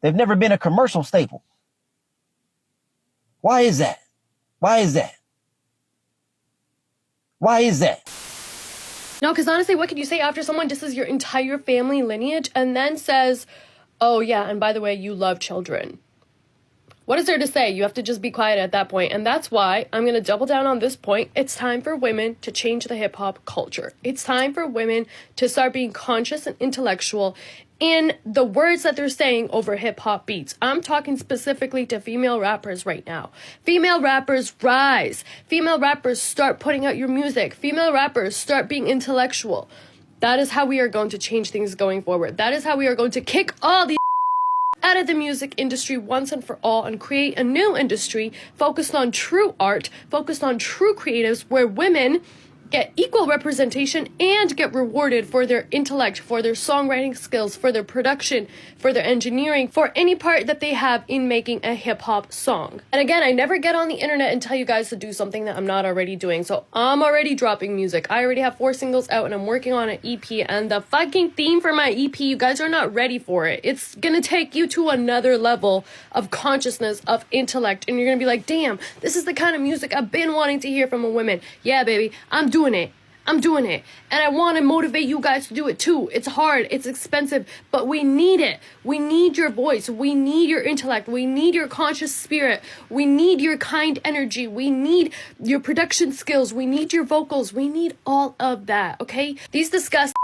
They've never been a commercial staple. Why is that? Why is that? Why is that? No, because honestly, what can you say after someone disses your entire family lineage and then says, oh yeah, and by the way, you love children? What is there to say? You have to just be quiet at that point. And that's why I'm going to double down on this point. It's time for women to change the hip hop culture. It's time for women to start being conscious and intellectual in the words that they're saying over hip hop beats. I'm talking specifically to female rappers right now. Female rappers rise. Female rappers start putting out your music. Female rappers start being intellectual. That is how we are going to change things going forward. That is how we are going to kick all the out of the music industry once and for all and create a new industry focused on true art, focused on true creatives, where women get equal representation and get rewarded for their intellect, for their songwriting skills, for their production, for their engineering, for any part that they have in making a hip-hop song. And again, I never get on the internet and tell you guys to do something that I'm not already doing. So I'm already dropping music. I already have 4 singles out and I'm working on an EP, and the fucking theme for my EP, you guys are not ready for it. It's gonna take you to another level of consciousness, of intellect, and you're gonna be like, damn, this is the kind of music I've been wanting to hear from a woman. Yeah, baby, I'm doing it. And I want to motivate you guys to do it too. It's hard, it's expensive, but we need it. We need your voice. We need your intellect. We need your conscious spirit. We need your kind energy. We need your production skills. We need your vocals. We need all of that, okay? These disgusting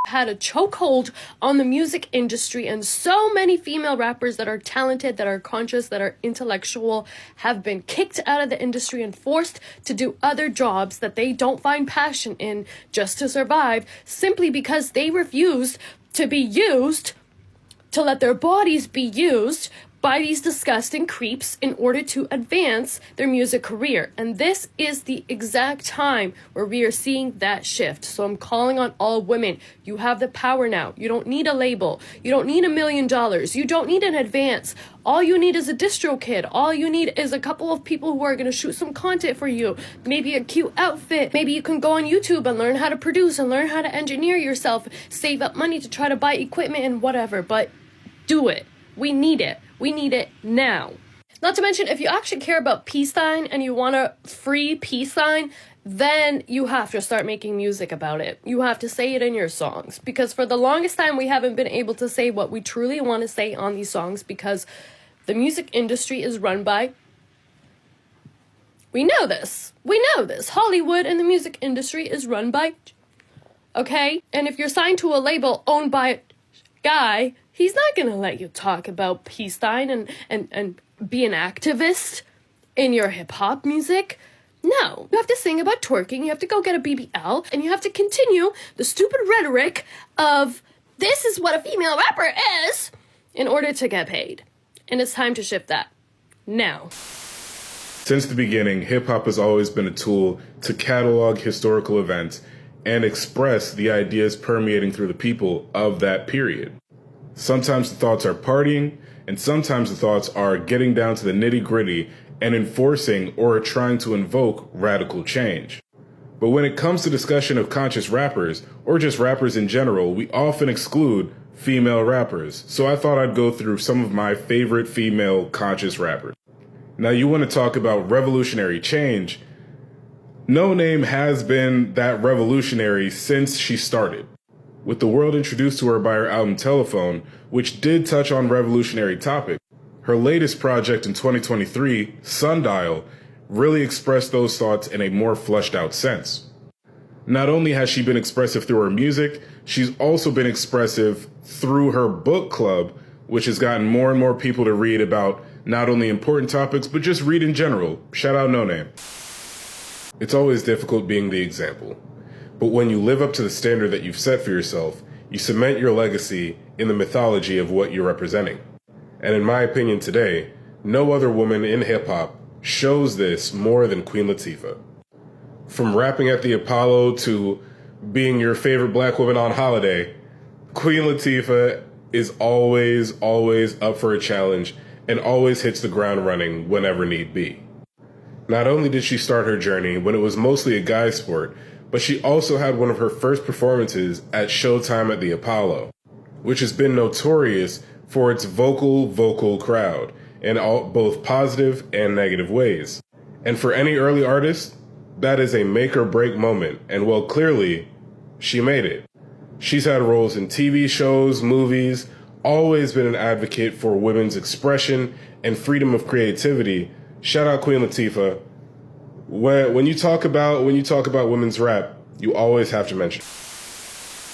had a chokehold on the music industry, and so many female rappers that are talented, that are conscious, that are intellectual have been kicked out of the industry and forced to do other jobs that they don't find passion in just to survive, simply because they refused to be used, to let their bodies be used by these disgusting creeps in order to advance their music career. And this is the exact time where we are seeing that shift. So I'm calling on all women. You have the power now. You don't need a label. You don't need $1 million. You don't need an advance. All you need is a distro kid. All you need is a couple of people who are going to shoot some content for you. Maybe a cute outfit. Maybe you can go on YouTube and learn how to produce and learn how to engineer yourself, save up money to try to buy equipment and whatever, but do it. We need it. We need it now. Not to mention, if you actually care about peace sign and you want a free peace sign, then you have to start making music about it. You have to say it in your songs. Because for the longest time, we haven't been able to say what we truly want to say on these songs because the music industry is run by... We know this. We know this. Hollywood and the music industry is run by... Okay? And if you're signed to a label owned by a guy... He's not going to let you talk about peace sign and be an activist in your hip-hop music. No. You have to sing about twerking, you have to go get a BBL, and you have to continue the stupid rhetoric of this is what a female rapper is in order to get paid. And it's time to shift that. Now. Since the beginning, hip-hop has always been a tool to catalog historical events and express the ideas permeating through the people of that period. Sometimes the thoughts are partying, and sometimes the thoughts are getting down to the nitty-gritty and enforcing or trying to invoke radical change. But when it comes to discussion of conscious rappers, or just rappers in general, we often exclude female rappers. So I thought I'd go through some of my favorite female conscious rappers. Now you want to talk about revolutionary change. No Name has been that revolutionary since she started. With the world introduced to her by her album Telephone, which did touch on revolutionary topics, her latest project in 2023, Sundial, really expressed those thoughts in a more fleshed out sense. Not only has she been expressive through her music, she's also been expressive through her book club, which has gotten more and more people to read about not only important topics, but just read in general. Shout out No Name. It's always difficult being the example. But when you live up to the standard that you've set for yourself, you cement your legacy in the mythology of what you're representing. And in my opinion today, no other woman in hip-hop shows this more than Queen Latifah. From rapping at the Apollo to being your favorite black woman on holiday, Queen Latifah is always up for a challenge and always hits the ground running whenever need be. Not only did she start her journey when it was mostly a guy's sport, but she also had one of her first performances at Showtime at the Apollo, which has been notorious for its vocal crowd in both positive and negative ways. And for any early artist, that is a make or break moment, and well, clearly, she made it. She's had roles in TV shows, movies, always been an advocate for women's expression and freedom of creativity. Shout out Queen Latifah. When you talk about women's rap, you always have to mention.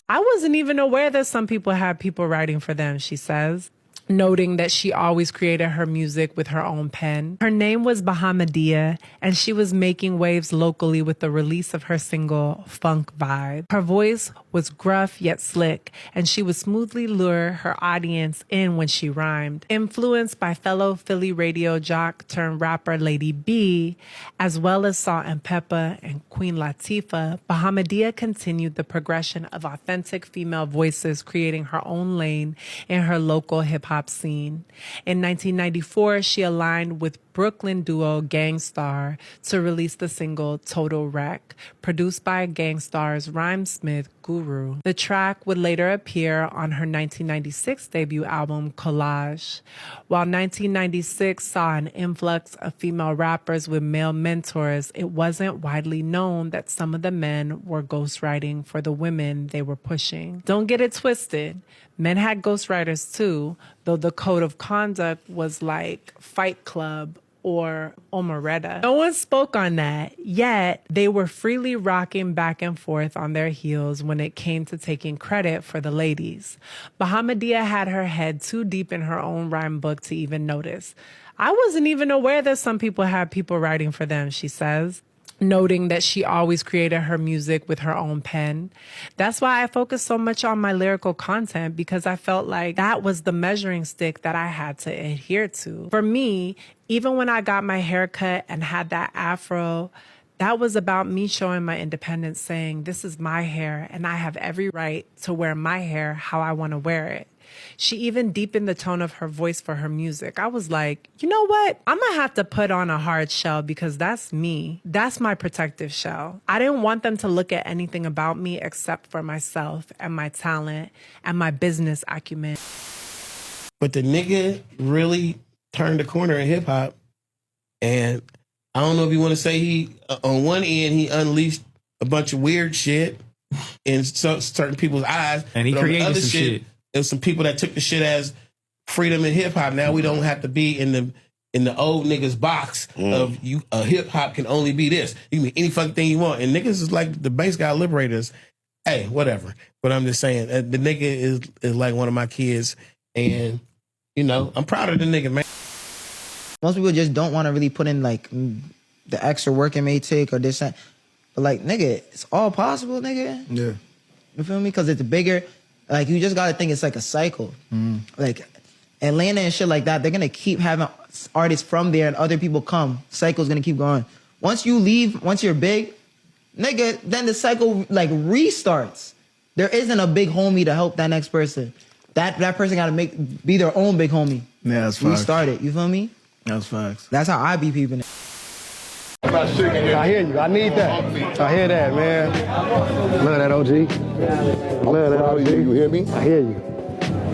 I wasn't even aware that some people had people writing for them, she says, noting that she always created her music with her own pen. Her name was Bahamadia, and she was making waves locally with the release of her single, Funk Vibe. Her voice was gruff yet slick, and she would smoothly lure her audience in when she rhymed. Influenced by fellow Philly radio jock turned rapper Lady B, as well as Salt and Pepper and Queen Latifah, Bahamadia continued the progression of authentic female voices, creating her own lane in her local hip-hop scene. In 1994, she aligned with Brooklyn duo Gang Starr to release the single Total Wreck, produced by Gang Starr's rhymesmith Guru. The track would later appear on her 1996 debut album Collage. While 1996 saw an influx of female rappers with male mentors, it wasn't widely known that some of the men were ghostwriting for the women they were pushing. Don't get it twisted. Men had ghostwriters too, though the code of conduct was like Fight Club or omeretta. No one spoke on that, yet they were freely rocking back and forth on their heels when it came to taking credit for the ladies. Bahamadia had her head too deep in her own rhyme book to even notice. I wasn't even aware that some people had people writing for them, she says, noting that she always created her music with her own pen. That's why I focused so much on my lyrical content, because I felt like that was the measuring stick that I had to adhere to. For me, even when I got my hair cut and had that afro, that was about me showing my independence, saying, this is my hair and I have every right to wear my hair how I want to wear it. She even deepened the tone of her voice for her music. I was like, you know what? I'm going to have to put on a hard shell because that's me. That's my protective shell. I didn't want them to look at anything about me except for myself and my talent and my business acumen. But the nigga really turned the corner in hip hop. And I don't know if you want to say he, on one end, he unleashed a bunch of weird shit in certain people's eyes. And he created some shit. There's some people that took the shit as freedom in hip hop. Now we don't have to be in the old niggas box of you. Hip hop can only be this. You can be any fucking thing you want. And niggas is like the base guy liberators. Hey, whatever. But I'm just saying the nigga is like one of my kids, and you know I'm proud of the nigga, man. Most people just don't want to really put in like the extra work it may take or this that. But like nigga, it's all possible, nigga. Yeah. You feel me? Because it's bigger. Like, you just gotta think it's like a cycle. Like, Atlanta and shit like that, they're gonna keep having artists from there and other people come. Cycle's gonna keep going. Once you leave, once you're big, nigga, then the cycle like restarts. There isn't a big homie to help that next person. That person gotta be their own big homie. Yeah, that's facts. Restart it, you feel me? That's facts. That's how I be peeping it. I hear you. I need that. I hear that, man. Love that, OG. Love that, OG. You hear me? I hear you.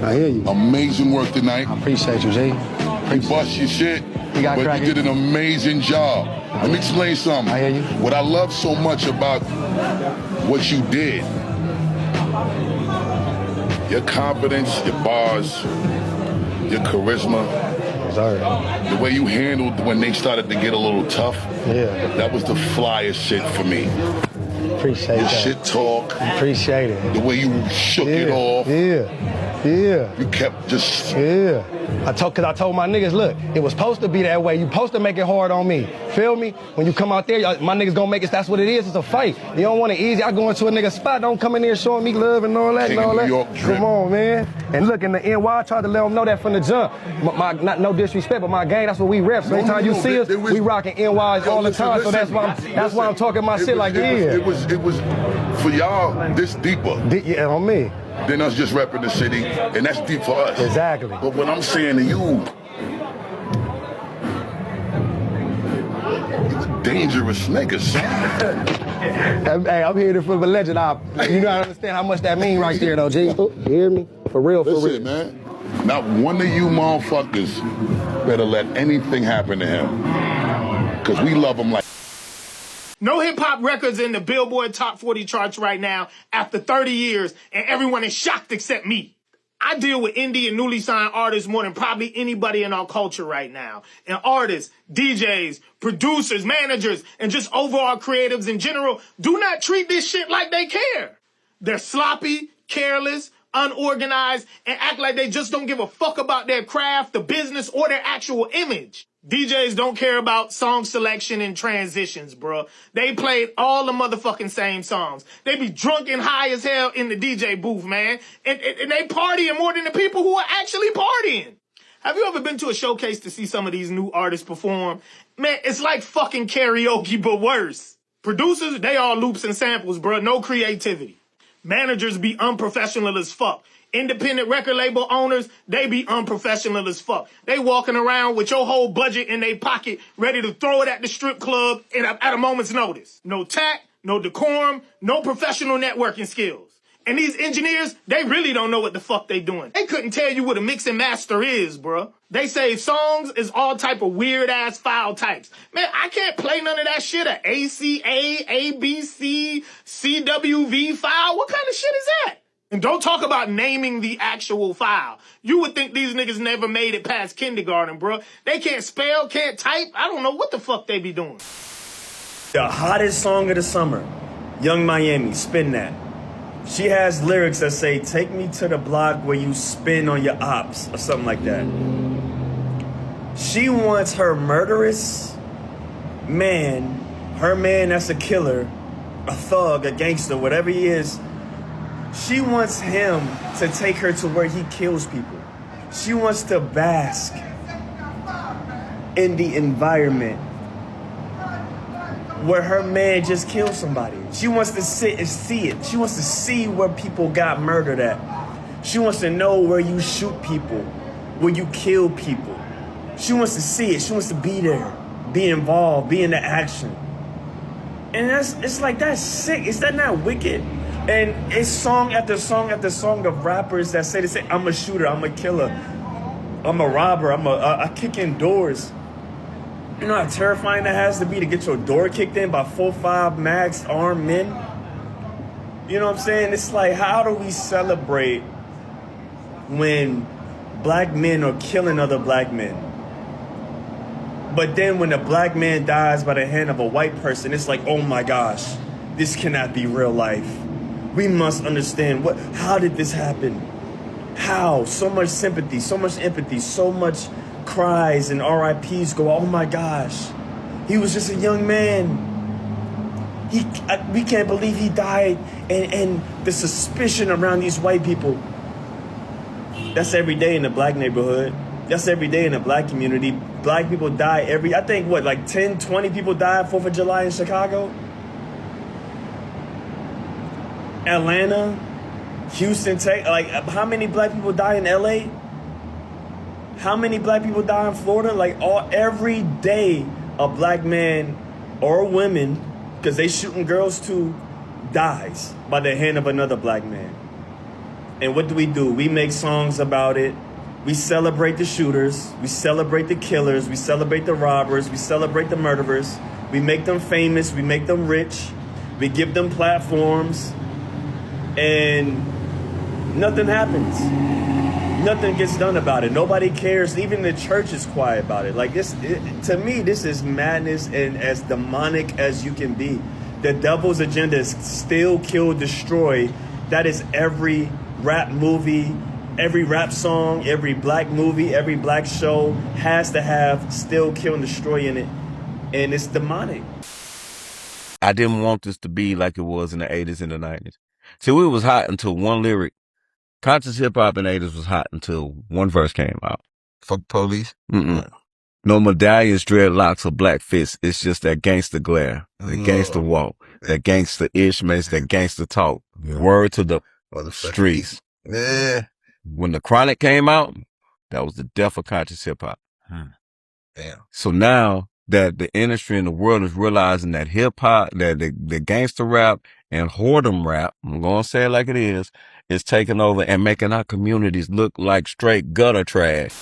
I hear you. Amazing work tonight. I appreciate you, G. You bust your shit, but you did an amazing job. Let me explain something. I hear you. What I love so much about what you did, your confidence, your bars, your charisma, the way you handled when they started to get a little tough, that was the flyest shit for me. Appreciate your that. Shit talk. Appreciate it. The way you shook it off. Yeah. You kept just... Yeah. I told my niggas, look, it was supposed to be that way. You supposed to make it hard on me. Feel me? When you come out there, my niggas gonna make it. That's what it is. It's a fight. You don't want it easy. I go into a nigga spot. Don't come in there showing me love and all that. King and all of New that. York drip. Come on, man. And look, in the NY, I tried to let them know that from the jump. Not no disrespect, but my gang, that's what we rep. So anytime you see us, we rocking NYs all the time. So that's why I'm talking my shit like, It was for y'all, this deeper. Yeah, on me. Than us just repping the city, and that's deep for us. Exactly. But what I'm saying to you, you a dangerous nigga, son. Hey, I'm here for the legend. You don't understand how much that mean right there, though, G. You hear me? For real, for Listen, real. man. Not one of you motherfuckers better let anything happen to him. Because we love him like... No hip-hop records in the Billboard Top 40 charts right now after 30 years, and everyone is shocked except me. I deal with indie and newly signed artists more than probably anybody in our culture right now. And artists, DJs, producers, managers, and just overall creatives in general do not treat this shit like they care. They're sloppy, careless, unorganized, and act like they just don't give a fuck about their craft, the business, or their actual image. DJs don't care about song selection and transitions, bro. They played all the motherfucking same songs. They be drunk and high as hell in the DJ booth, man. And they partying more than the people who are actually partying. Have you ever been to a showcase to see some of these new artists perform? Man, it's like fucking karaoke, but worse. Producers, they all loops and samples, bro. No creativity. Managers be unprofessional as fuck. Independent record label owners, they be unprofessional as fuck. They walking around with your whole budget in their pocket, ready to throw it at the strip club at a moment's notice. No tact, no decorum, no professional networking skills. And these engineers, they really don't know what the fuck they doing. They couldn't tell you what a mix and master is, bruh. They say songs is all type of weird-ass file types. Man, I can't play none of that shit, a ACA, ABC, CWV file. What kind of shit is that? And don't talk about naming the actual file. You would think these niggas never made it past kindergarten, bro. They can't spell, can't type. I don't know what the fuck they be doing. The hottest song of the summer, Young Miami, Spin That. She has lyrics that say, take me to the block where you spin on your ops, or something like that. She wants her murderous man, her man that's a killer, a thug, a gangster, whatever he is, she wants him to take her to where he kills people. She wants to bask in the environment where her man just killed somebody. She wants to sit and see it. She wants to see where people got murdered at. She wants to know where you shoot people, where you kill people. She wants to see it. She wants to be there, be involved, be in the action. And it's like, that's sick. Is that not wicked? And it's song after song after song of rappers that say, I'm a shooter, I'm a killer, I'm a robber, I kick in doors. You know how terrifying that has to be to get your door kicked in by 4 or 5 max armed men? You know what I'm saying? It's like, how do we celebrate when black men are killing other black men? But then when a black man dies by the hand of a white person, it's like, oh my gosh, this cannot be real life. We must understand how did this happen? How? So much sympathy, so much empathy, so much cries and RIPs go, oh my gosh, he was just a young man. We can't believe he died. And the suspicion around these white people, that's every day in the black neighborhood. That's every day in the black community. Black people die I think like 10, 20 people died 4th of July in Chicago? Atlanta, Houston, like how many black people die in LA? How many black people die in Florida? Like every day a black man or woman, because they shooting girls too, dies by the hand of another black man. And what do? We make songs about it. We celebrate the shooters. We celebrate the killers. We celebrate the robbers. We celebrate the murderers. We make them famous. We make them rich. We give them platforms. And nothing happens. Nothing gets done about it. Nobody cares. Even the church is quiet about it. Like to me, this is madness and as demonic as you can be. The devil's agenda is still, kill, destroy. That is every rap movie, every rap song, every black movie, every black show has to have still, kill, and destroy in it. And it's demonic. I didn't want this to be like it was in the 80s and the 90s. So it was hot until one lyric. Conscious hip hop in the 80s was hot until one verse came out. Fuck police? Mm-mm. No medallions, dreadlocks, or black fists. It's just that gangster glare, that gangster walk, that gangster ishmael, that gangster talk. Yeah. Word to the streets. Yeah. When the Chronic came out, that was the death of conscious hip hop. Damn. So now that the industry and the world is realizing that hip hop, that the gangster rap and whoredom rap, I'm going to say it like it is taking over and making our communities look like straight gutter trash.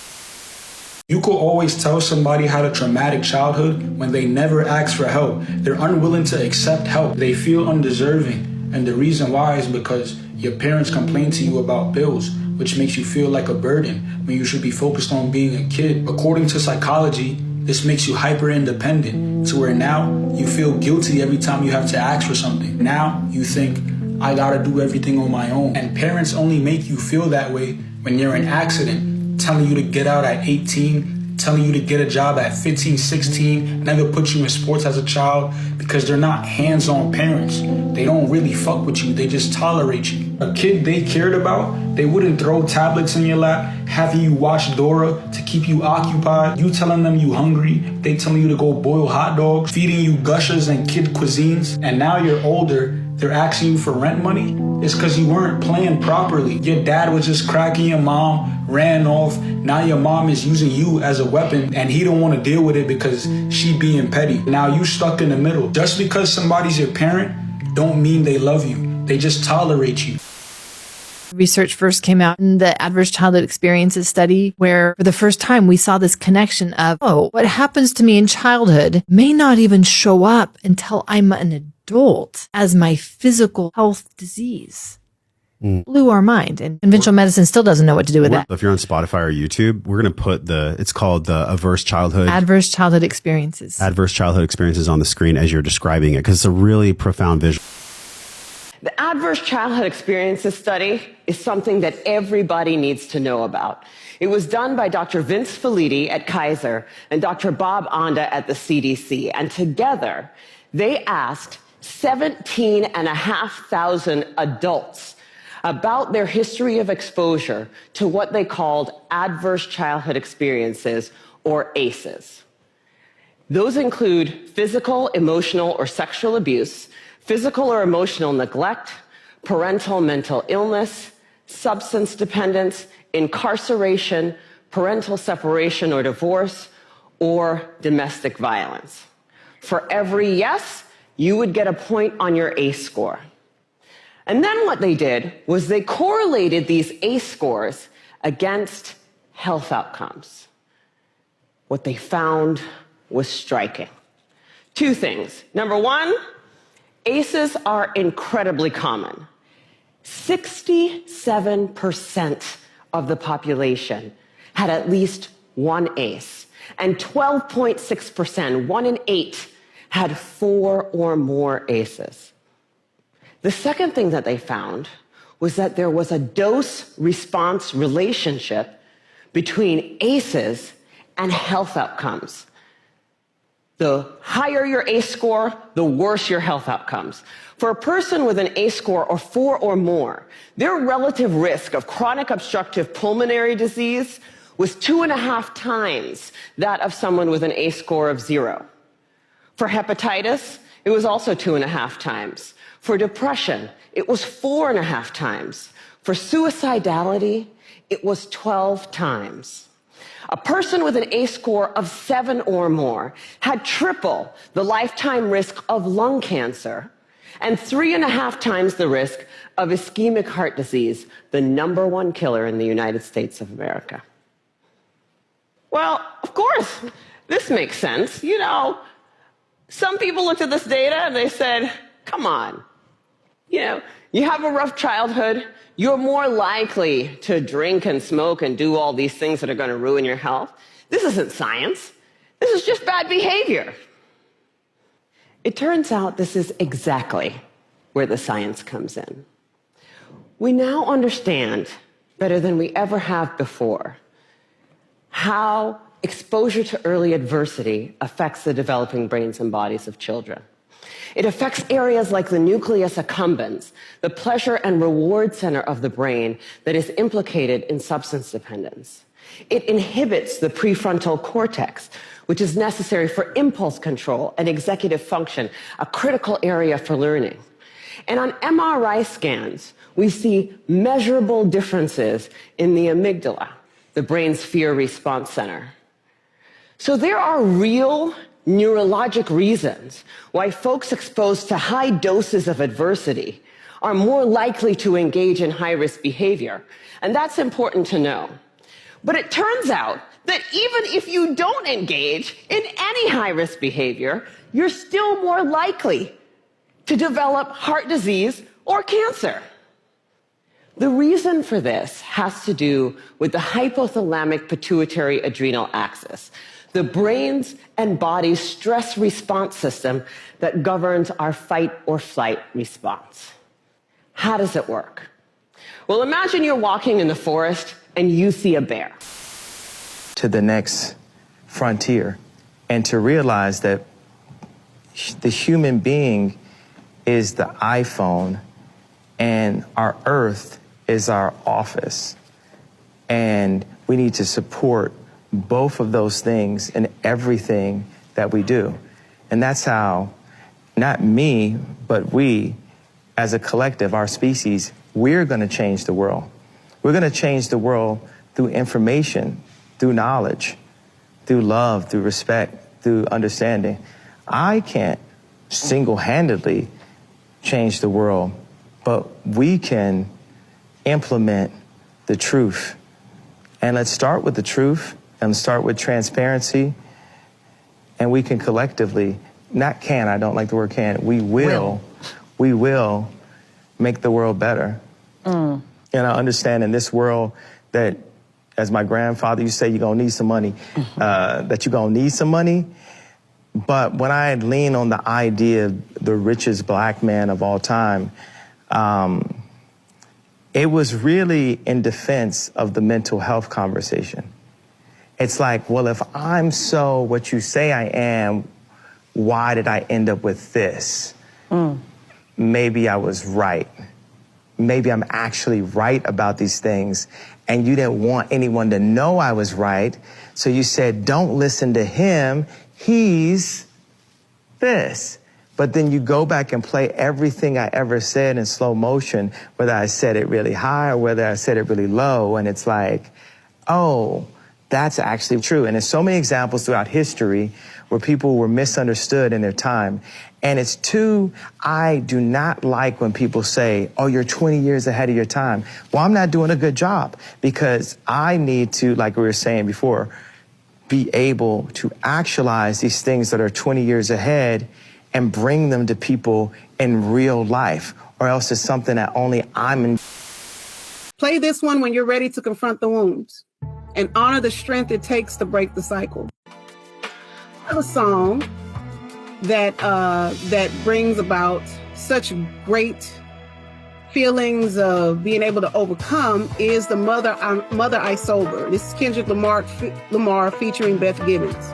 You could always tell somebody had a traumatic childhood when they never ask for help. They're unwilling to accept help. They feel undeserving. And the reason why is because your parents complain to you about bills, which makes you feel like a burden when you should be focused on being a kid. According to psychology, this makes you hyper independent to where now you feel guilty every time you have to ask for something. Now you think, I gotta do everything on my own. And parents only make you feel that way when you're in an accident, telling you to get out at 18, telling you to get a job at 15, 16, never put you in sports as a child because they're not hands-on parents. They don't really fuck with you, they just tolerate you. A kid they cared about, they wouldn't throw tablets in your lap, having you watch Dora to keep you occupied, you telling them you hungry, they telling you to go boil hot dogs, feeding you gushers and kid cuisines, and now you're older, they're asking you for rent money. It's because you weren't playing properly. Your dad was just cracking your mom, ran off. Now your mom is using you as a weapon and he don't want to deal with it because she being petty. Now you stuck in the middle. Just because somebody's your parent don't mean they love you. They just tolerate you. Research first came out in the Adverse Childhood Experiences study, where for the first time we saw this connection of, oh, what happens to me in childhood may not even show up until I'm an adult as my physical health disease. blew our mind. And conventional medicine still doesn't know what to do with that. If you're on Spotify or YouTube, we're going to put it's called the Adverse Childhood Experiences. Adverse Childhood Experiences on the screen as you're describing it, because it's a really profound visual. The Adverse Childhood Experiences study is something that everybody needs to know about. It was done by Dr. Vince Felitti at Kaiser and Dr. Bob Onda at the CDC. And together, they asked 17,500 adults about their history of exposure to what they called adverse childhood experiences, or ACEs. Those include physical, emotional, or sexual abuse, physical or emotional neglect, parental mental illness, substance dependence, incarceration, parental separation or divorce, or domestic violence. For every yes, you would get a point on your ACE score. And then what they did was they correlated these ACE scores against health outcomes. What they found was striking. Two things. Number one, ACEs are incredibly common. 67% of the population had at least one ACE, and 12.6%, 1 in 8, had 4 or more ACEs. The second thing that they found was that there was a dose-response relationship between ACEs and health outcomes. The higher your ACE score, the worse your health outcomes. For a person with an ACE score of 4 or more, their relative risk of chronic obstructive pulmonary disease was 2.5 times that of someone with an ACE score of 0. For hepatitis, it was also 2.5 times. For depression, it was 4.5 times. For suicidality, it was 12 times. A person with an ACE score of 7 or more had triple the lifetime risk of lung cancer and 3.5 times the risk of ischemic heart disease, the #1 killer in the United States of America. Well, of course, this makes sense. You know, some people looked at this data and they said, come on, you have a rough childhood, you're more likely to drink and smoke and do all these things that are going to ruin your health. This isn't science. This is just bad behavior. It turns out this is exactly where the science comes in. We now understand, better than we ever have before, how exposure to early adversity affects the developing brains and bodies of children. It affects areas like the nucleus accumbens, the pleasure and reward center of the brain that is implicated in substance dependence. It inhibits the prefrontal cortex, which is necessary for impulse control and executive function, a critical area for learning. And on MRI scans, we see measurable differences in the amygdala, the brain's fear response center. So there are real neurologic reasons why folks exposed to high doses of adversity are more likely to engage in high-risk behavior. And that's important to know. But it turns out that even if you don't engage in any high-risk behavior, you're still more likely to develop heart disease or cancer. The reason for this has to do with the hypothalamic pituitary adrenal axis, the brain's and body's stress response system that governs our fight or flight response. How does it work? Well, imagine you're walking in the forest and you see a bear. To the next frontier, and to realize that the human being is the iPhone and our earth is our office. And we need to support both of those things in everything that we do. And that's how, not me, but we, as a collective, our species, we're gonna change the world. We're gonna change the world through information, through knowledge, through love, through respect, through understanding. I can't single-handedly change the world, but we can implement the truth. And let's start with the truth and start with transparency, and we can collectively, not can, I don't like the word can, we will make the world better. And I understand in this world that, as my grandfather used to say, you're gonna need some money, that you're gonna need some money. But when I lean on the idea of the richest black man of all time, it was really in defense of the mental health conversation. It's like, well, if I'm so what you say I am, why did I end up with this? Maybe I was right. Maybe I'm actually right about these things, and you didn't want anyone to know I was right, so you said, don't listen to him, he's this. But then you go back and play everything I ever said in slow motion, whether I said it really high or whether I said it really low, and it's like, oh, that's actually true. And there's so many examples throughout history where people were misunderstood in their time. And it's I do not like when people say, oh, you're 20 years ahead of your time. Well, I'm not doing a good job because I need to, like we were saying before, be able to actualize these things that are 20 years ahead and bring them to people in real life, or else it's something that only I'm in. Play this one when you're ready to confront the wounds and honor the strength it takes to break the cycle. A song that brings about such great feelings of being able to overcome is the Mother I Sober. This is Kendrick Lamar featuring Beth Gibbons.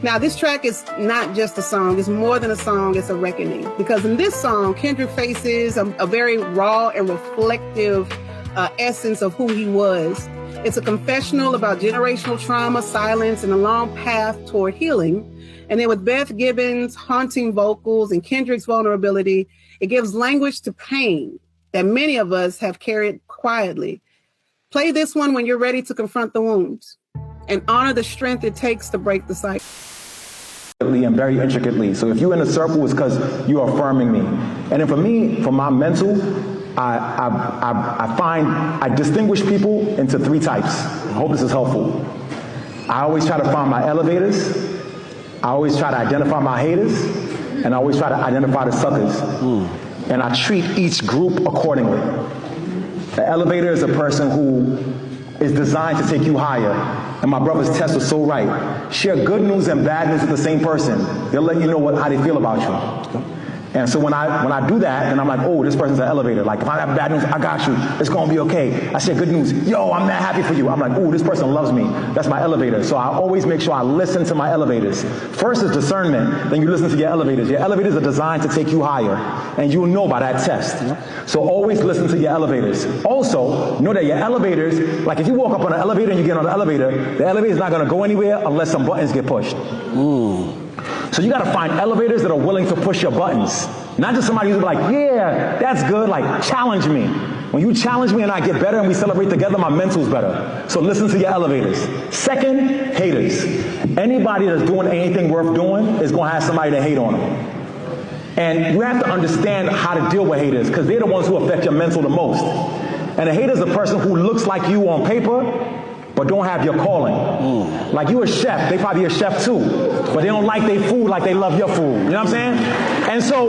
Now, this track is not just a song. It's more than a song. It's a reckoning. Because in this song, Kendrick faces a very raw and reflective essence of who he was. It's a confessional about generational trauma, silence, and a long path toward healing. And then with Beth Gibbons' haunting vocals and Kendrick's vulnerability, it gives language to pain that many of us have carried quietly. Play this one when you're ready to confront the wounds and honor the strength it takes to break the cycle. And very intricately. So if you're in a circle, it's because you're affirming me. And then for me, for my mental, I distinguish people into 3 types. I hope this is helpful. I always try to find my elevators. I always try to identify my haters. And I always try to identify the suckers. And I treat each group accordingly. The elevator is a person who is designed to take you higher. And my brother's test was so right. Share good news and bad news with the same person. They'll let you know how they feel about you. And so when I do that, and I'm like, oh, this person's an elevator. Like, if I have bad news, I got you. It's going to be okay. I share good news. Yo, I'm that happy for you. I'm like, oh, this person loves me. That's my elevator. So I always make sure I listen to my elevators. First is discernment. Then you listen to your elevators. Your elevators are designed to take you higher. And you'll know by that test. So always listen to your elevators. Also, know that your elevators, like if you walk up on an elevator and you get on the elevator is not going to go anywhere unless some buttons get pushed. So you got to find elevators that are willing to push your buttons. Not just somebody who's like, yeah, that's good. Like, challenge me. When you challenge me and I get better and we celebrate together, my mental's better. So listen to your elevators. Second, haters. Anybody that's doing anything worth doing is going to have somebody to hate on them. And you have to understand how to deal with haters because they're the ones who affect your mental the most. And a hater is a person who looks like you on paper, but don't have your calling. Like you a chef, they probably a chef too, but they don't like their food like they love your food. You know what I'm saying? And so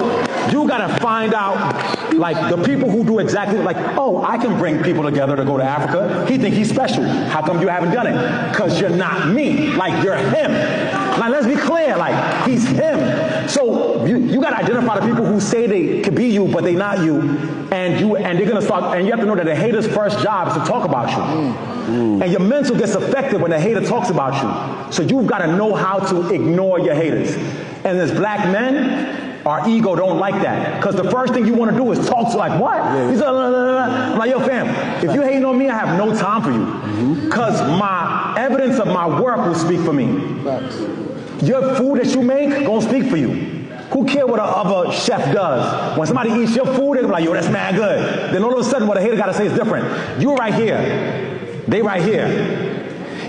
you gotta find out like the people who do exactly like, oh, I can bring people together to go to Africa. He think he's special. How come you haven't done it? Because you're not me, like you're him. Like let's be clear, like he's him. So you gotta identify the people who say they could be you, but they not you, and they're gonna start, and you have to know that the hater's first job is to talk about you. And your mental gets affected when the hater talks about you. So you've got to know how to ignore your haters. And as black men, our ego don't like that. Because the first thing you want to do is talk to like, what? He's I'm like, yo, fam, if you hating on me, I have no time for you. Because my evidence of my work will speak for me. Your food that you make gonna speak for you. Who cares what a other chef does? When somebody eats your food, they're like, yo, that's mad good. Then all of a sudden, what a hater got to say is different. You're right here. They right here.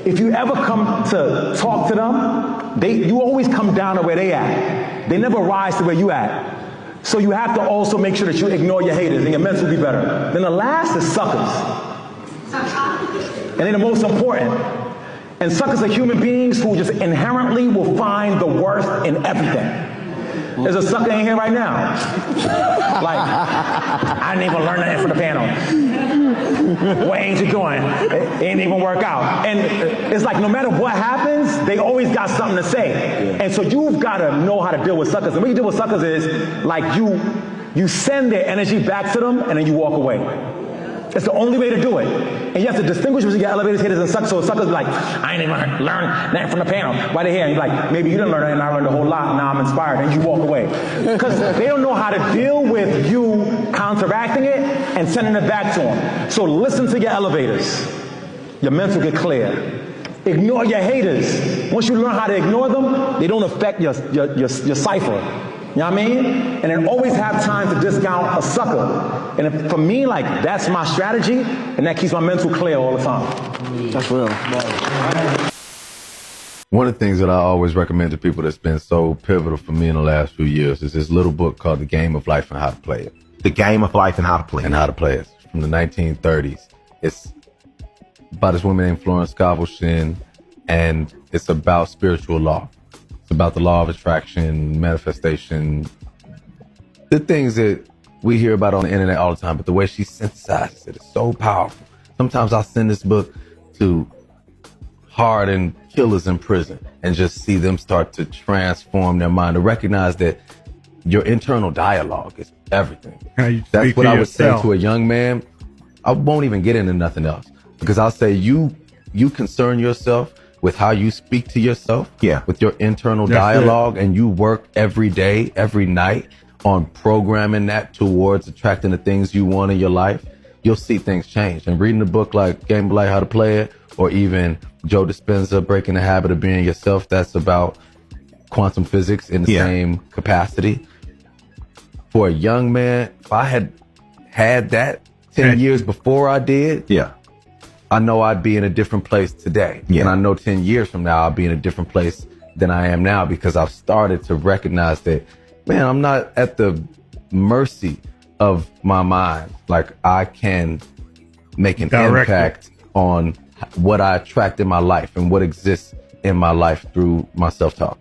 If you ever come to talk to them, you always come down to where they at. They never rise to where you at. So you have to also make sure that you ignore your haters and your mental will be better. Then the last is suckers. And they're the most important. And suckers are human beings who just inherently will find the worst in everything. There's a sucker in here right now. Like, I didn't even learn that for the panel. What ain't you doing? It ain't even work out. And it's like no matter what happens, they always got something to say. And so you've got to know how to deal with suckers. And what you deal with suckers is like you send their energy back to them and then you walk away. It's the only way to do it. And you have to distinguish between your elevators, haters, and suckers. So suckers be like, I ain't even learn nothing from the panel. Why they here? And you're like, maybe you didn't learn anything, I learned a whole lot, now I'm inspired. And you walk away. Because they don't know how to deal with you counteracting it and sending it back to them. So listen to your elevators. Your mental get clear. Ignore your haters. Once you learn how to ignore them, they don't affect your cipher. You know what I mean? And then always have time to discount a sucker. And for me, like, that's my strategy, and that keeps my mental clear all the time. That's real. One of the things that I always recommend to people that's been so pivotal for me in the last few years is this little book called The Game of Life and How to Play It. The Game of Life and How to Play It. And How to Play It. From the 1930s. It's by this woman named Florence Scovel Shinn, and it's about spiritual law. It's about the law of attraction, manifestation, the things that we hear about on the internet all the time, but the way she synthesizes it is so powerful. Sometimes I'll send this book to hardened killers in prison and just see them start to transform their mind, to recognize that your internal dialogue is everything. That's what I would say to a young man. I won't even get into nothing else, because I'll say you concern yourself with how you speak to yourself, with your internal dialogue, and you work every day, every night on programming that towards attracting the things you want in your life, you'll see things change. And reading a book like Game of Life, How to Play It, or even Joe Dispenza, Breaking the Habit of Being Yourself, that's about quantum physics in the same capacity. For a young man, if I had that 10 years before I did, I know I'd be in a different place today. And I know 10 years from now, I'll be in a different place than I am now, because I've started to recognize that, man, I'm not at the mercy of my mind. Like, I can make an impact on what I attract in my life and what exists in my life through my self-talk.